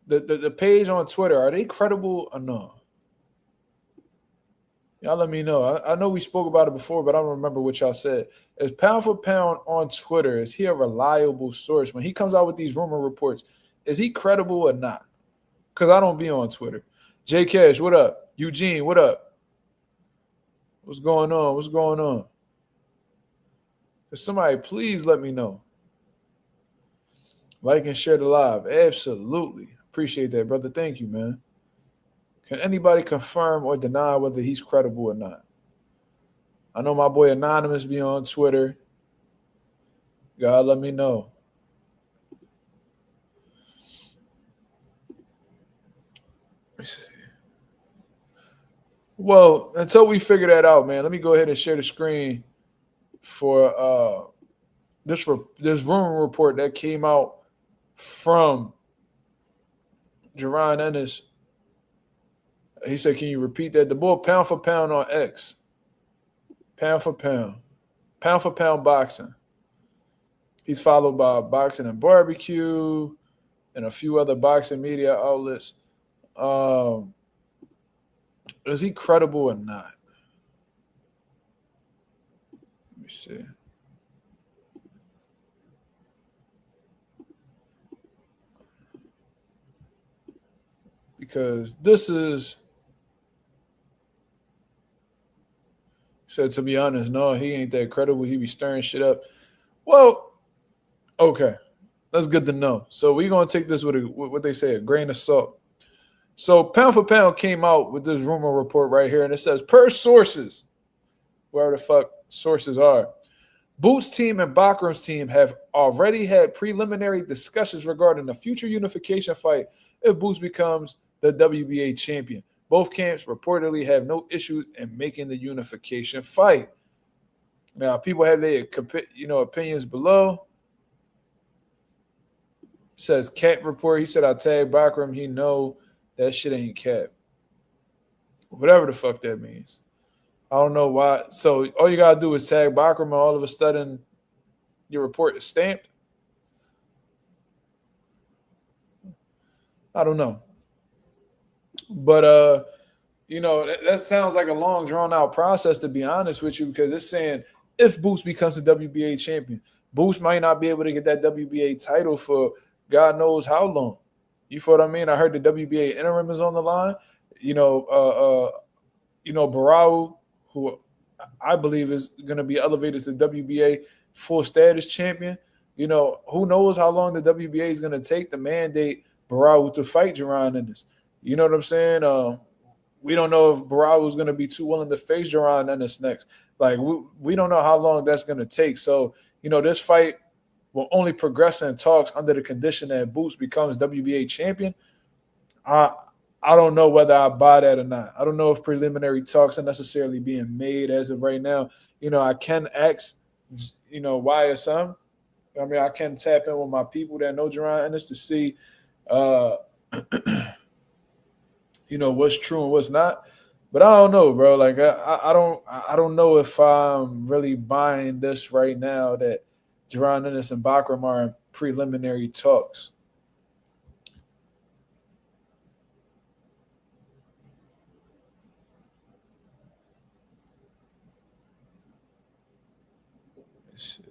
the page on Twitter, are they credible or no? Y'all let me know. I know we spoke about it before, but I don't remember what y'all said. Is Pound for Pound on Twitter, is he a reliable source? When he comes out with these rumor reports, is he credible or not? Because I don't be on Twitter. J Cash, what up? Eugene, what up? What's going on? What's going on? Somebody please let me know. Like and share the live. Absolutely. Appreciate that, brother. Thank you, man. Can anybody confirm or deny whether he's credible or not? I know my boy Anonymous be on Twitter. God, let me know. Let me see. Well, until we figure that out, man, let me go ahead and share the screen for this rumor report that came out from Jaron Ennis. He said, can you repeat that? The boy Pound for Pound on X. Pound for Pound. Pound for Pound Boxing. He's followed by Boxing and Barbecue and a few other boxing media outlets. Is he credible or not? Let me see. Because this is, said, to be honest, no, he ain't that credible. He be stirring shit up. Well, okay. That's good to know. So we're going to take this with what they say, a grain of salt. So Pound for Pound came out with this rumor report right here, and it says, per sources, wherever the fuck sources are, Boots' team and Bakhram's team have already had preliminary discussions regarding the future unification fight if Boots becomes the WBA champion. Both camps reportedly have no issues in making the unification fight. Now, people have their opinions below. Says cat report. He said I tagged Bakhram. He know that shit ain't cat. Whatever the fuck that means. I don't know why. So all you gotta do is tag Bakhram, and all of a sudden your report is stamped. I don't know. But that sounds like a long drawn out process, to be honest with you, because it's saying if Boost becomes a WBA champion, Boost might not be able to get that WBA title for God knows how long. You feel what I mean? I heard the WBA interim is on the line. Barao, who I believe is going to be elevated to WBA full status champion. Who knows how long the WBA is going to take to mandate Barao to fight Jaron Ennis. You know what I'm saying? We don't know if Barao is going to be too willing to face Jaron Ennis next. Like, we don't know how long that's going to take. So, this fight will only progress in talks under the condition that Boots becomes WBA champion. I don't know whether I buy that or not. I don't know if preliminary talks are necessarily being made as of right now. I can ask, YSM. I mean, I can tap in with my people that know Jaron Ennis to see, what's true and what's not. But I don't know, bro. Like, I don't know if I'm really buying this right now that Jaron Ennis and Bakhram are in preliminary talks. Let's see.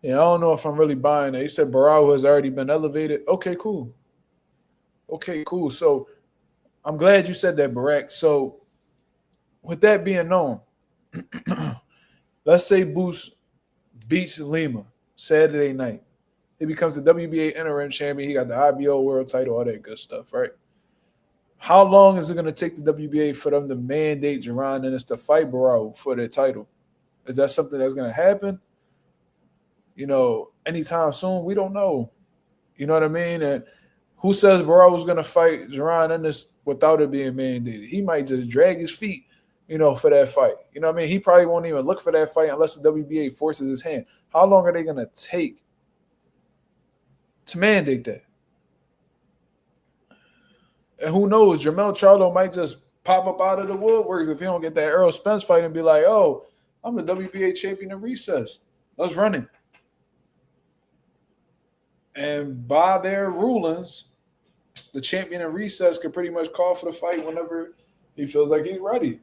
Yeah, I don't know if I'm really buying it. He said Barao has already been elevated. Okay, cool. So I'm glad you said that, Barack. So with that being known, let's say Boost beats Lima Saturday night. He becomes the WBA interim champion. He got the IBO world title, all that good stuff, right? How long is it going to take the WBA for them to mandate Jaron Ennis to fight Barao for their title? Is that something that's going to happen? Anytime soon? We don't know. You know what I mean? And who says Barao was going to fight Jaron Ennis without it being mandated? He might just drag his feet, for that fight. You know what I mean? He probably won't even look for that fight unless the WBA forces his hand. How long are they going to take to mandate that? And who knows? Jermell Charlo might just pop up out of the woodworks if he don't get that Errol Spence fight and be like, oh, I'm the WBA champion in recess. Let's run it. And by their rulings, the champion in recess could pretty much call for the fight whenever he feels like he's ready.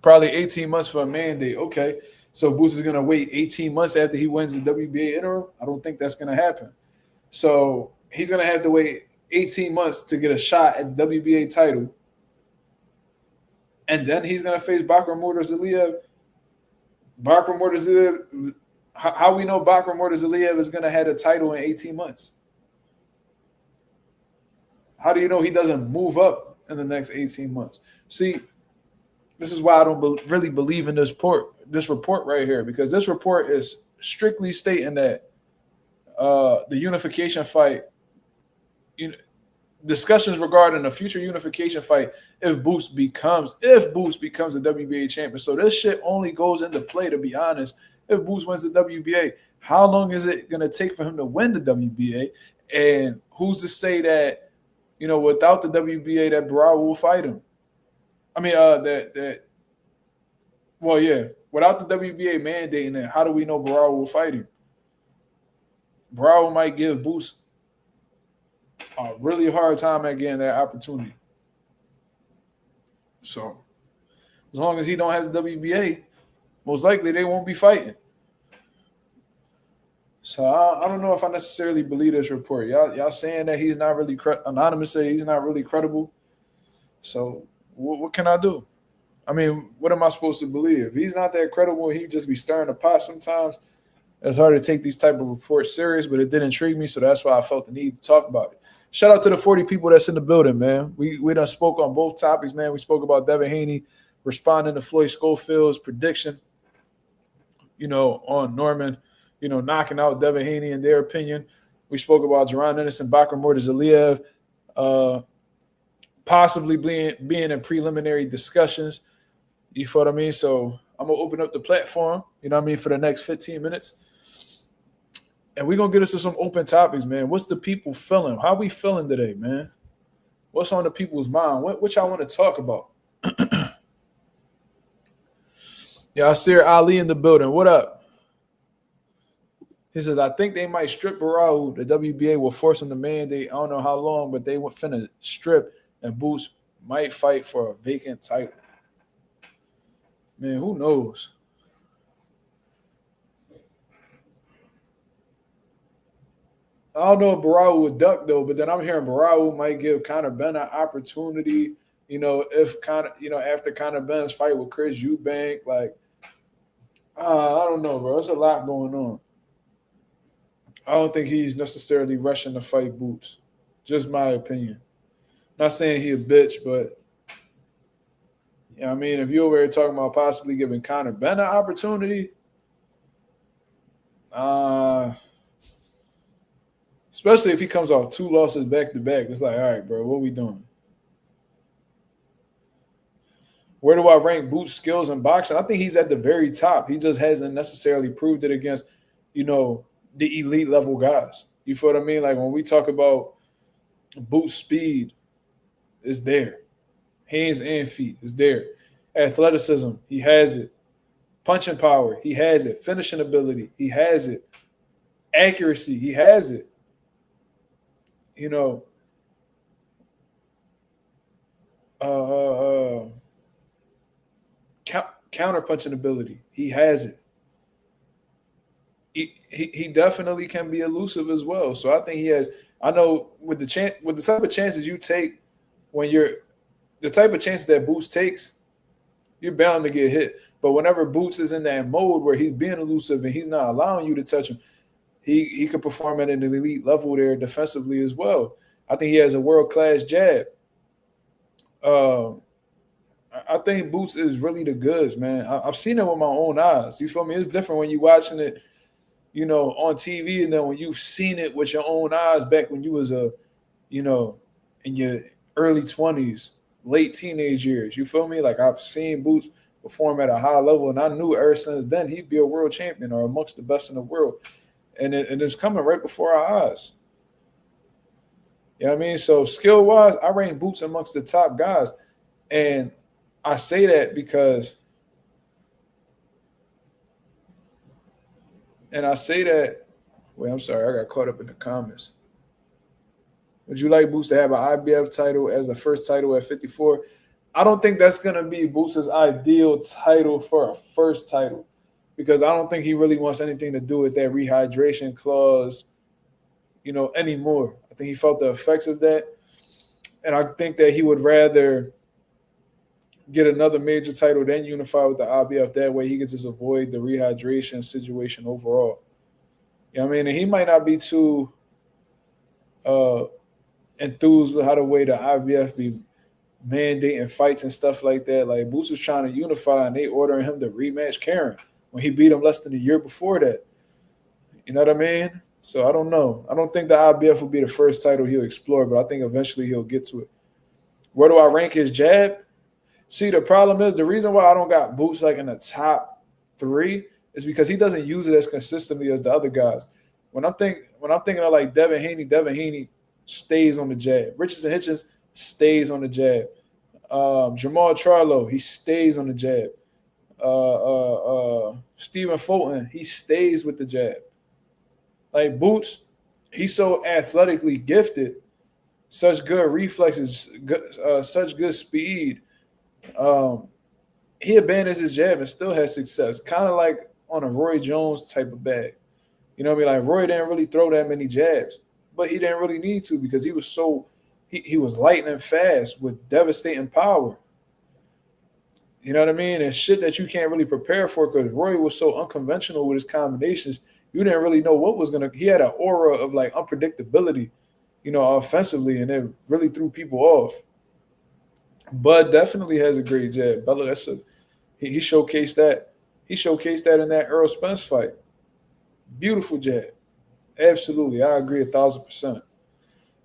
Probably 18 months for a mandate. Okay, so Boots is going to wait 18 months after he wins the WBA interim? I don't think that's going to happen. So he's going to have to wait 18 months to get a shot at the WBA title. And then he's going to face Bakhram Murtazaliev. How we know Bakhram Murtazaliev is going to have a title in 18 months? How do you know he doesn't move up in the next 18 months? See, this is why I don't really believe in this report right here, because this report is strictly stating that the unification fight, discussions regarding a future unification fight if Boost becomes a WBA champion. So this shit only goes into play, to be honest, if Boost wins the WBA. How long is it going to take for him to win the WBA? And who's to say that, without the WBA, that Barao will fight him? I mean, without the WBA mandating it, how do we know Barao will fight him? Barao might give Boost a really hard time at getting that opportunity. So, as long as he don't have the WBA, most likely they won't be fighting. So I don't know if I necessarily believe this report. Y'all saying that he's not really anonymous say he's not really credible. So what can I do? I mean, what am I supposed to believe? If he's not that credible, he just be stirring the pot sometimes. It's hard to take these type of reports serious, but it did intrigue me, so that's why I felt the need to talk about it. Shout out to the 40 people that's in the building, man. We done spoke on both topics, man. We spoke about Devin Haney responding to Floyd Schofield's prediction, on Norman, knocking out Devin Haney in their opinion. We spoke about Jaron Ennis and Bakhram Murtazaliev possibly being in preliminary discussions. You feel what I mean? So I'm going to open up the platform, you know what I mean, for the next 15 minutes. And we're going to get into some open topics, man. What's the people feeling? How we feeling today, man? What's on the people's mind? What y'all want to talk about? Yeah, I see Ali in the building. What up? He says, I think they might strip Barao. The WBA will force him to mandate. I don't know how long, but they were finna strip, and Boots might fight for a vacant title. Man, who knows? I don't know if Barao would duck though, but then I'm hearing Barao might give Conor Ben an opportunity. You know, if after Conor Ben's fight with Chris Eubank, like, I don't know, bro. There's a lot going on. I don't think he's necessarily rushing to fight Boots. Just my opinion. Not saying he a bitch, but you know what I mean, if you're already talking about possibly giving Conor Ben an opportunity, especially if he comes off 2 losses back to back, it's like, all right, bro, what we doing? Where do I rank Boots' skills in boxing? I think he's at the very top. He just hasn't necessarily proved it against, you know, the elite level guys. You feel what I mean? Like when we talk about Boots' speed, it's there. Hands and feet is there. Athleticism, he has it. Punching power, he has it. Finishing ability, he has it. Accuracy, he has it. You know, counter punching ability, he has it. He definitely can be elusive as well. So I think he has. I know with the type of chances you take when the type of chances that Boots takes, you're bound to get hit. But whenever Boots is in that mode where he's being elusive and he's not allowing you to touch him, he could perform at an elite level there defensively as well. I think he has a world-class jab. I think Boots is really the goods, man. I've seen it with my own eyes. You feel me? It's different when you're watching it, you know, on TV, and then when you've seen it with your own eyes back when you was in your early 20s, late teenage years. You feel me? Like I've seen Boots perform at a high level, and I knew ever since then he'd be a world champion or amongst the best in the world. And it's coming right before our eyes. You know what I mean? So skill-wise, I rank Boots amongst the top guys. And I say that because wait, I'm sorry, I got caught up in the comments. Would you like Boots to have an IBF title as the first title at 54? I don't think that's going to be Boots' ideal title for a first title, because I don't think he really wants anything to do with that rehydration clause, you know, anymore. I think he felt the effects of that. And I think that he would rather get another major title than unify with the IBF. That way he could just avoid the rehydration situation overall. You know what I mean? And he might not be too enthused with how the way the IBF be mandating fights and stuff like that. Like Boots was trying to unify and they ordering him to rematch Karen when he beat him less than a year before that. You know what I mean? So I don't know. I don't think the IBF will be the first title he'll explore, but I think eventually he'll get to it. Where do I rank his jab? See, the problem is the reason why I don't got Boots like in the top 3 is because he doesn't use it as consistently as the other guys. When I'm thinking of like Devin Haney stays on the jab. Richardson Hitchens stays on the jab. Jamal Charlo, he stays on the jab. Stephen Fulton, he stays with the jab. Like Boots, he's so athletically gifted, such good reflexes, such good speed. He abandons his jab and still has success, kind of like on a Roy Jones type of bag. You know what I mean? Like Roy didn't really throw that many jabs, but he didn't really need to because he was he was lightning fast with devastating power. You know what I mean? And shit that you can't really prepare for because Roy was so unconventional with his combinations. You didn't really know what was he had an aura of like unpredictability, you know, offensively, and it really threw people off. Bud definitely has a great jab. Bella, he showcased that. He showcased that in that Earl Spence fight. Beautiful jab. Absolutely. I agree 1,000%.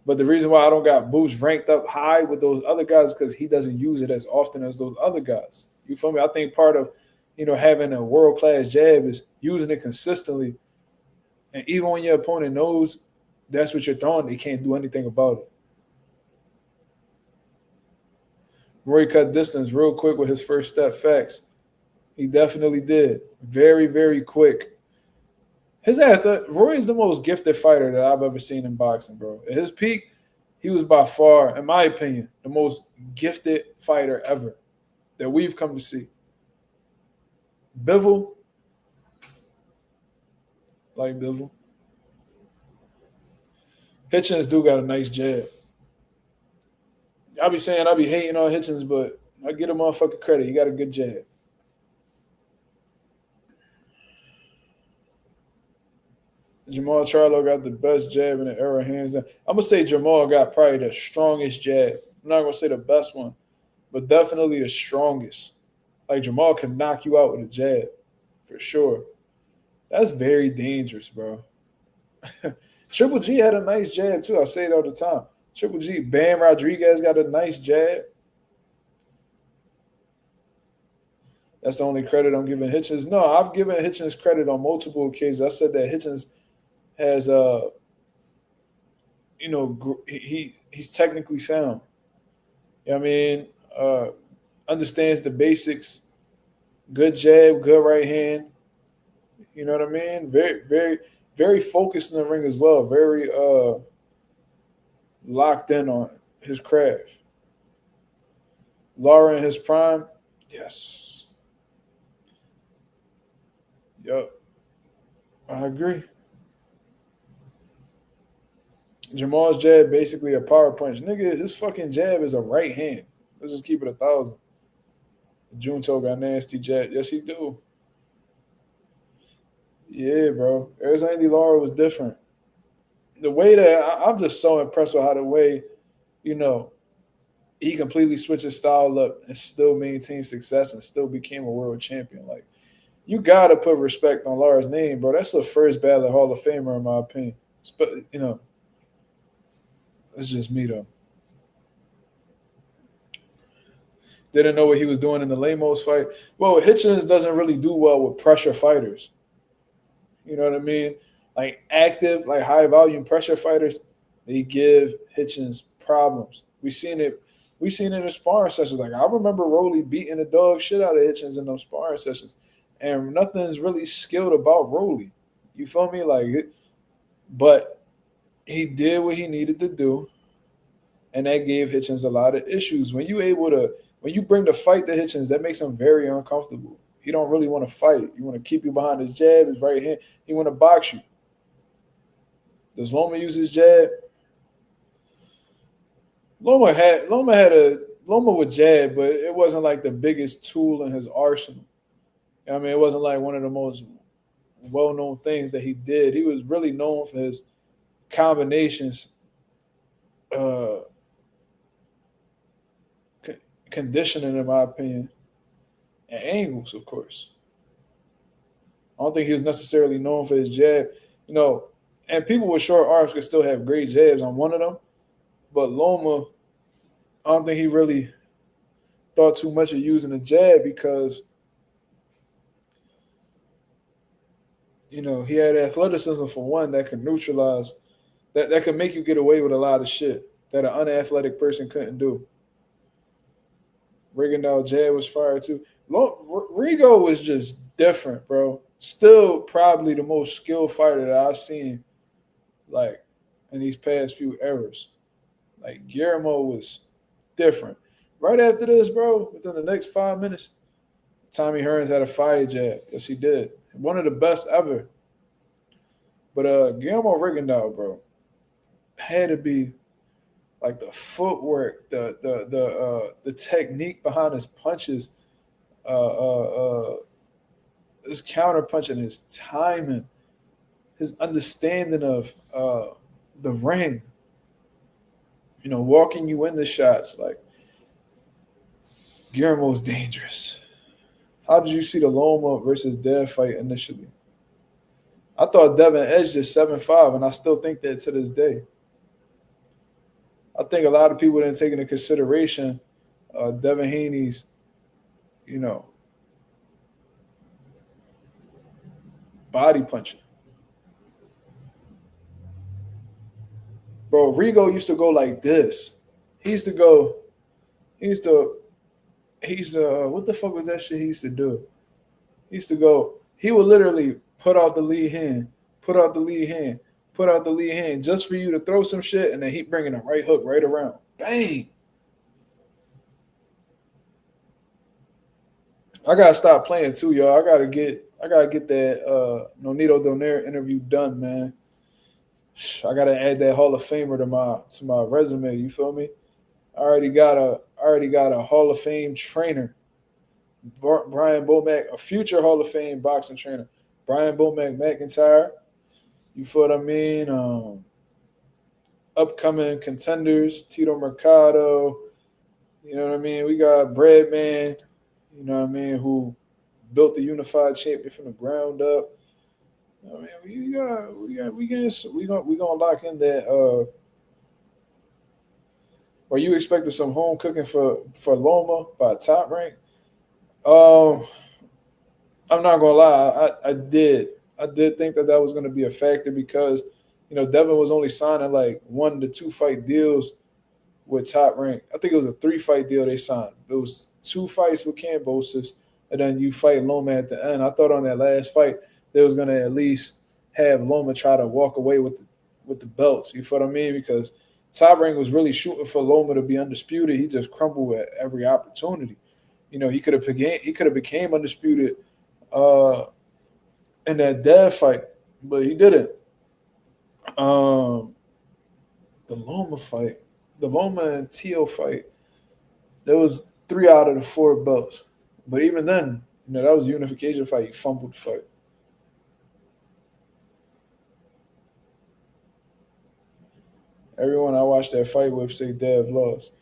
But the reason why I don't got Boost ranked up high with those other guys is because he doesn't use it as often as those other guys. You feel me? I think part of, having a world-class jab is using it consistently. And even when your opponent knows that's what you're throwing, they can't do anything about it. Roy cut distance real quick with his first step. Facts. He definitely did. Very, very quick. Roy is the most gifted fighter that I've ever seen in boxing, bro. At his peak, he was by far, in my opinion, the most gifted fighter ever that we've come to see. Bivol. Like Bivol. Hitchens do got a nice jab. I be hating on Hitchens, but I get a motherfucker credit. He got a good jab. Jamal Charlo got the best jab in the era, hands down. I'm going to say Jamal got probably the strongest jab. I'm not going to say the best one, but definitely the strongest. Like, Jamal can knock you out with a jab, for sure. That's very dangerous, bro. Triple G had a nice jab, too. I say it all the time. Triple G, Bam Rodriguez got a nice jab. That's the only credit I'm giving Hitchens. No, I've given Hitchens credit on multiple occasions. I said that Hitchens has, he's technically sound. You know what I mean? Understands the basics. Good jab, good right hand. You know what I mean? Very, very, very focused in the ring as well. Very locked in on his craft. Lara in his prime, yes. Yup. I agree. Jamal's jab basically a power punch. Nigga, his fucking jab is a right hand. Let's just keep it 1,000. Junto got nasty jab. Yes, he do. Yeah, bro. Arizona Lara was different. The way that I'm just so impressed with how the way, he completely switched his style up and still maintained success and still became a world champion. Like, you got to put respect on Lara's name, bro. That's the first ballot Hall of Famer, in my opinion. It's just me, though. Didn't know what he was doing in the Lemos fight. Well, Hitchens doesn't really do well with pressure fighters. You know what I mean? Like active, like high volume pressure fighters, they give Hitchens problems. We seen it in the sparring sessions. Like, I remember Rolly beating the dog shit out of Hitchens in those sparring sessions. And nothing's really skilled about Rolly. You feel me? But he did what he needed to do. And that gave Hitchens a lot of issues. When you bring the fight to Hitchens, that makes him very uncomfortable. He don't really want to fight. He want to keep you behind his jab, his right hand. He want to box you. Does Loma use his jab? Loma would jab, but it wasn't like the biggest tool in his arsenal. I mean, it wasn't like one of the most well-known things that he did. He was really known for his combinations, conditioning, in my opinion, and angles, of course. I don't think he was necessarily known for his jab. And people with short arms could still have great jabs on one of them. But Loma, I don't think he really thought too much of using a jab because, he had athleticism for one that could neutralize, that could make you get away with a lot of shit that an unathletic person couldn't do. Rigondeaux jab was fire too. Rigo was just different, bro. Still probably the most skilled fighter that I've seen, like, in these past few eras. Like, Guillermo was different. Right after this, bro, within the next 5 minutes, Tommy Hearns had a fire jab. Yes, he did. One of the best ever. But Guillermo Rigondeaux, bro, had to be like the footwork, the technique behind his punches, his counter punching, his timing, his understanding of the ring, walking you in the shots. Like, Guillermo's dangerous. How did you see the Loma versus Dev fight initially? I thought Devin edged at 7-5, and I still think that to this day. I think a lot of people didn't take into consideration Devin Haney's, body punching. Bro, Rigo used to go like this. He used to, what the fuck was that shit he used to do? He used to go, he would literally put out the lead hand, put out the lead hand, put out the lead hand just for you to throw some shit, and then he bringing a right hook right around. Bang! I gotta stop playing too, y'all. I gotta get that Nonito Donaire interview done, man. I gotta add that Hall of Famer to my resume. You feel me? I already got a Hall of Fame trainer, Brian Bomac, a future Hall of Fame boxing trainer, Brian Bomac McIntyre. You feel what I mean? Upcoming contenders, Tito Mercado. You know what I mean? We got Breadman. You know what I mean? Who built the unified champion from the ground up. I mean, we gonna lock in that. Are you expecting some home cooking for Loma by Top Rank? I'm not gonna lie. I did think that was gonna be a factor because Devin was only signing like 1 to 2 fight deals with Top Rank. I think it was a 3-fight deal they signed. It was 2 fights with Cambosis, and then you fight Loma at the end. I thought on that last fight they was gonna at least have Loma try to walk away with the belts. You feel what I mean? Because Top Rank was really shooting for Loma to be undisputed. He just crumbled at every opportunity. He could have became undisputed in that Dev fight, but he didn't. The Loma fight, the Loma and Tio fight, there was 3 out of the 4 belts. But even then, that was a unification fight. He fumbled the fight. Everyone I watched that fight with say Dev lost.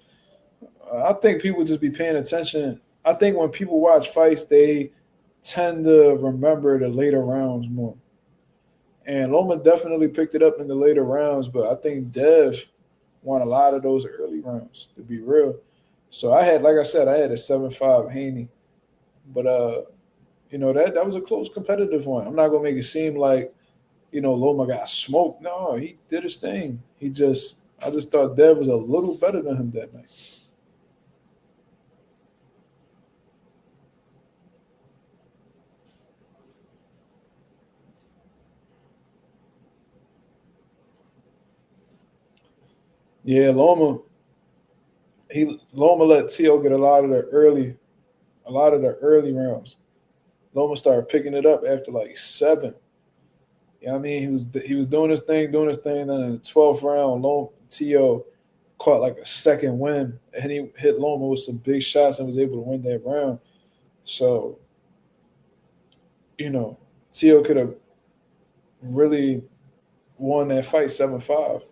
I think people just be paying attention. I think when people watch fights, they tend to remember the later rounds more. And Loma definitely picked it up in the later rounds, but I think Dev won a lot of those early rounds, to be real. So I had a 7-5 Haney. But that was a close competitive one. I'm not gonna make it seem like, Loma got smoked. No, he did his thing. I just thought Dev was a little better than him that night. Yeah, Loma let Tio get a lot of the early rounds. Loma started picking it up after like 7. You know what I mean? He was doing his thing, then in the 12th round, Tio caught like a second win, and he hit Loma with some big shots and was able to win that round. So, Tio could have really won that fight 7-5.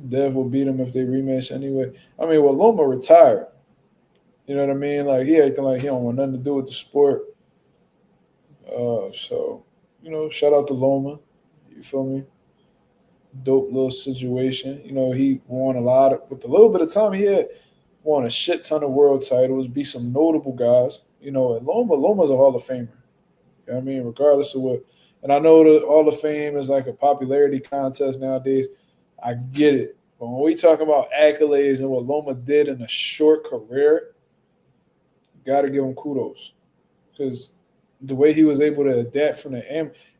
Dev will beat him if they rematch anyway. I mean, Loma retired. You know what I mean? Like, he acting like he don't want nothing to do with the sport. So, shout out to Loma. You feel me? Dope little situation. He won with a little bit of time he had, won a shit ton of world titles, beat some notable guys. And Loma's a Hall of Famer. You know what I mean? Regardless of what. And I know the Hall of Fame is like a popularity contest nowadays. I get it. But when we talk about accolades and what Loma did in a short career, got to give him kudos. Because the way he was able to adapt from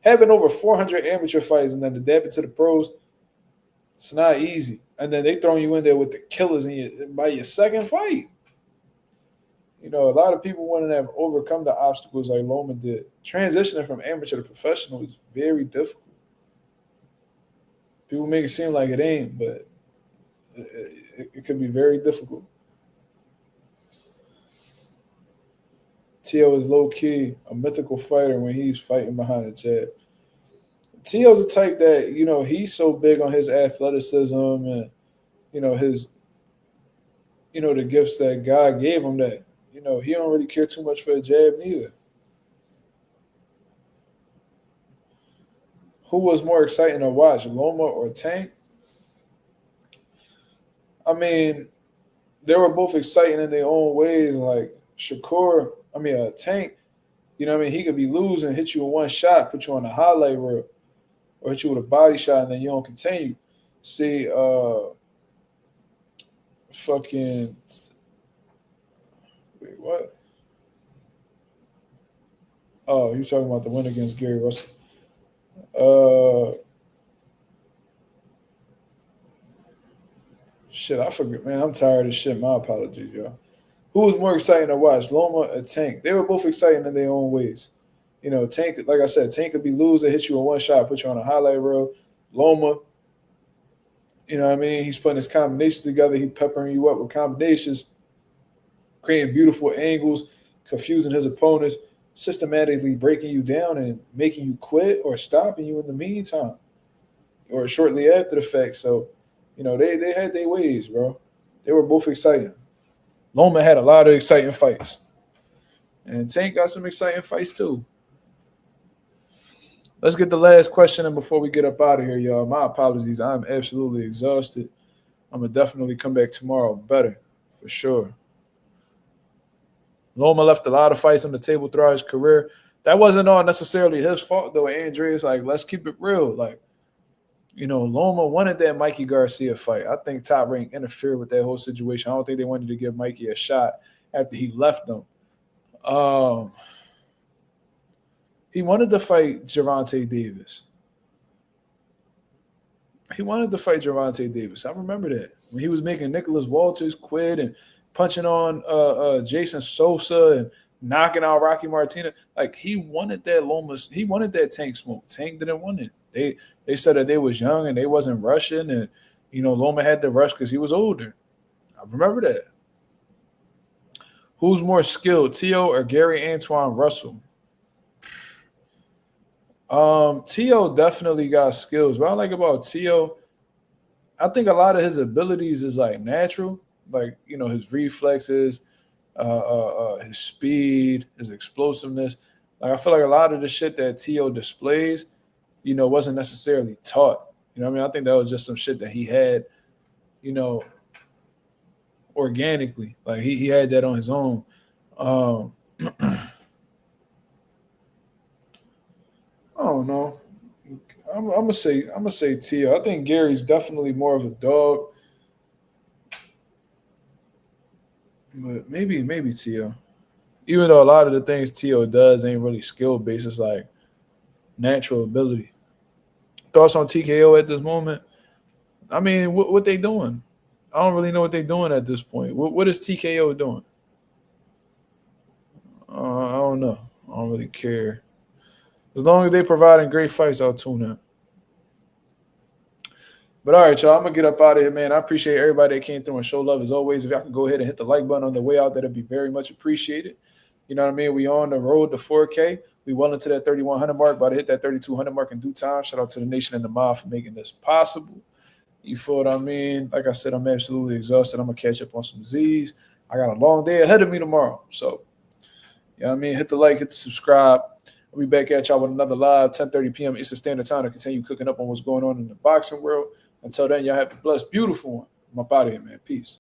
having over 400 amateur fights and then adapting to the pros, it's not easy. And then they throwing you in there with the killers by your second fight. A lot of people wouldn't have overcome the obstacles like Loma did. Transitioning from amateur to professional is very difficult. People make it seem like it ain't, but it could be very difficult. Tio is low-key a mythical fighter when he's fighting behind a jab. Tio's a type that, he's so big on his athleticism and, his, the gifts that God gave him that, he don't really care too much for a jab neither. Who was more exciting to watch, Loma or Tank? I mean, they were both exciting in their own ways. Like Tank, you know what I mean? He could be losing, hit you with one shot, put you on the highlight reel, or hit you with a body shot, and then you don't continue. See, fucking, wait, what? Oh, he's talking about the win against Gary Russell. Shit, I forget, man. I'm tired of shit. My apologies, y'all. Who was more exciting to watch, Loma or Tank? They were both exciting in their own ways. You know, Tank, like I said, Tank could be losing, hit you with one shot, put you on a highlight reel. Loma, you know what I mean? He's putting his combinations together. He's peppering you up with combinations, creating beautiful angles, confusing his opponents, systematically breaking you down and making you quit or stopping you in the meantime or shortly after the fact. So, you know, they had their ways, bro. They were both exciting. Loma had a lot of exciting fights. And Tank got some exciting fights too. Let's get the last question in before we get up out of here, y'all. My apologies. I'm absolutely exhausted. I'm going to definitely come back tomorrow better, for sure. Loma left a lot of fights on the table throughout his career. That wasn't all necessarily his fault, though. Andreas, like, let's keep it real. Like, you know, Loma wanted that Mikey Garcia fight. I think Top Rank interfered with that whole situation. I don't think they wanted to give Mikey a shot after he left them. He wanted to fight Gervonta Davis. I remember that. When he was making Nicholas Walters quit and punching on Jason Sosa and knocking out Rocky Martinez. Like, he wanted that Tank smoke. Tank didn't want it. They said that they was young and they wasn't rushing, and you know, Loma had to rush because he was older. I remember that. Who's more skilled, T.O. or Gary Antoine Russell? T.O. definitely got skills. What I like about T.O., I think a lot of his abilities is like natural, like, you know, his reflexes, his speed, his explosiveness. Like, I feel like a lot of the shit that T.O. displays, you know, wasn't necessarily taught. You know what I mean? I think that was just some shit that he had, you know, organically. Like, he had that on his own. I don't know. I'm gonna say T.O. I think Gary's definitely more of a dog, but maybe T.O. Even though a lot of the things T.O. does ain't really skill based, it's like natural ability. Thoughts on TKO at this moment? I mean, what they doing? I don't really know what they're doing at this point. What is TKO doing? I don't know. I don't really care. As long as they're providing great fights, I'll tune in. But all right, y'all, I'm going to get up out of here, man. I appreciate everybody that came through and show love as always. If y'all can go ahead and hit the like button on the way out, that'd be very much appreciated. You know what I mean? We on the road to 4K. We well into that 3,100 mark, about to hit that 3,200 mark in due time. Shout out to the nation and the mob for making this possible. You feel what I mean? Like I said, I'm absolutely exhausted. I'm going to catch up on some Z's. I got a long day ahead of me tomorrow. So, you know what I mean? Hit the like, hit the subscribe. I'll be back at y'all with another live, 10:30 p.m. Eastern Standard Time to continue cooking up on what's going on in the boxing world. Until then, y'all have a blessed, beautiful one. I'm up out of here, man. Peace.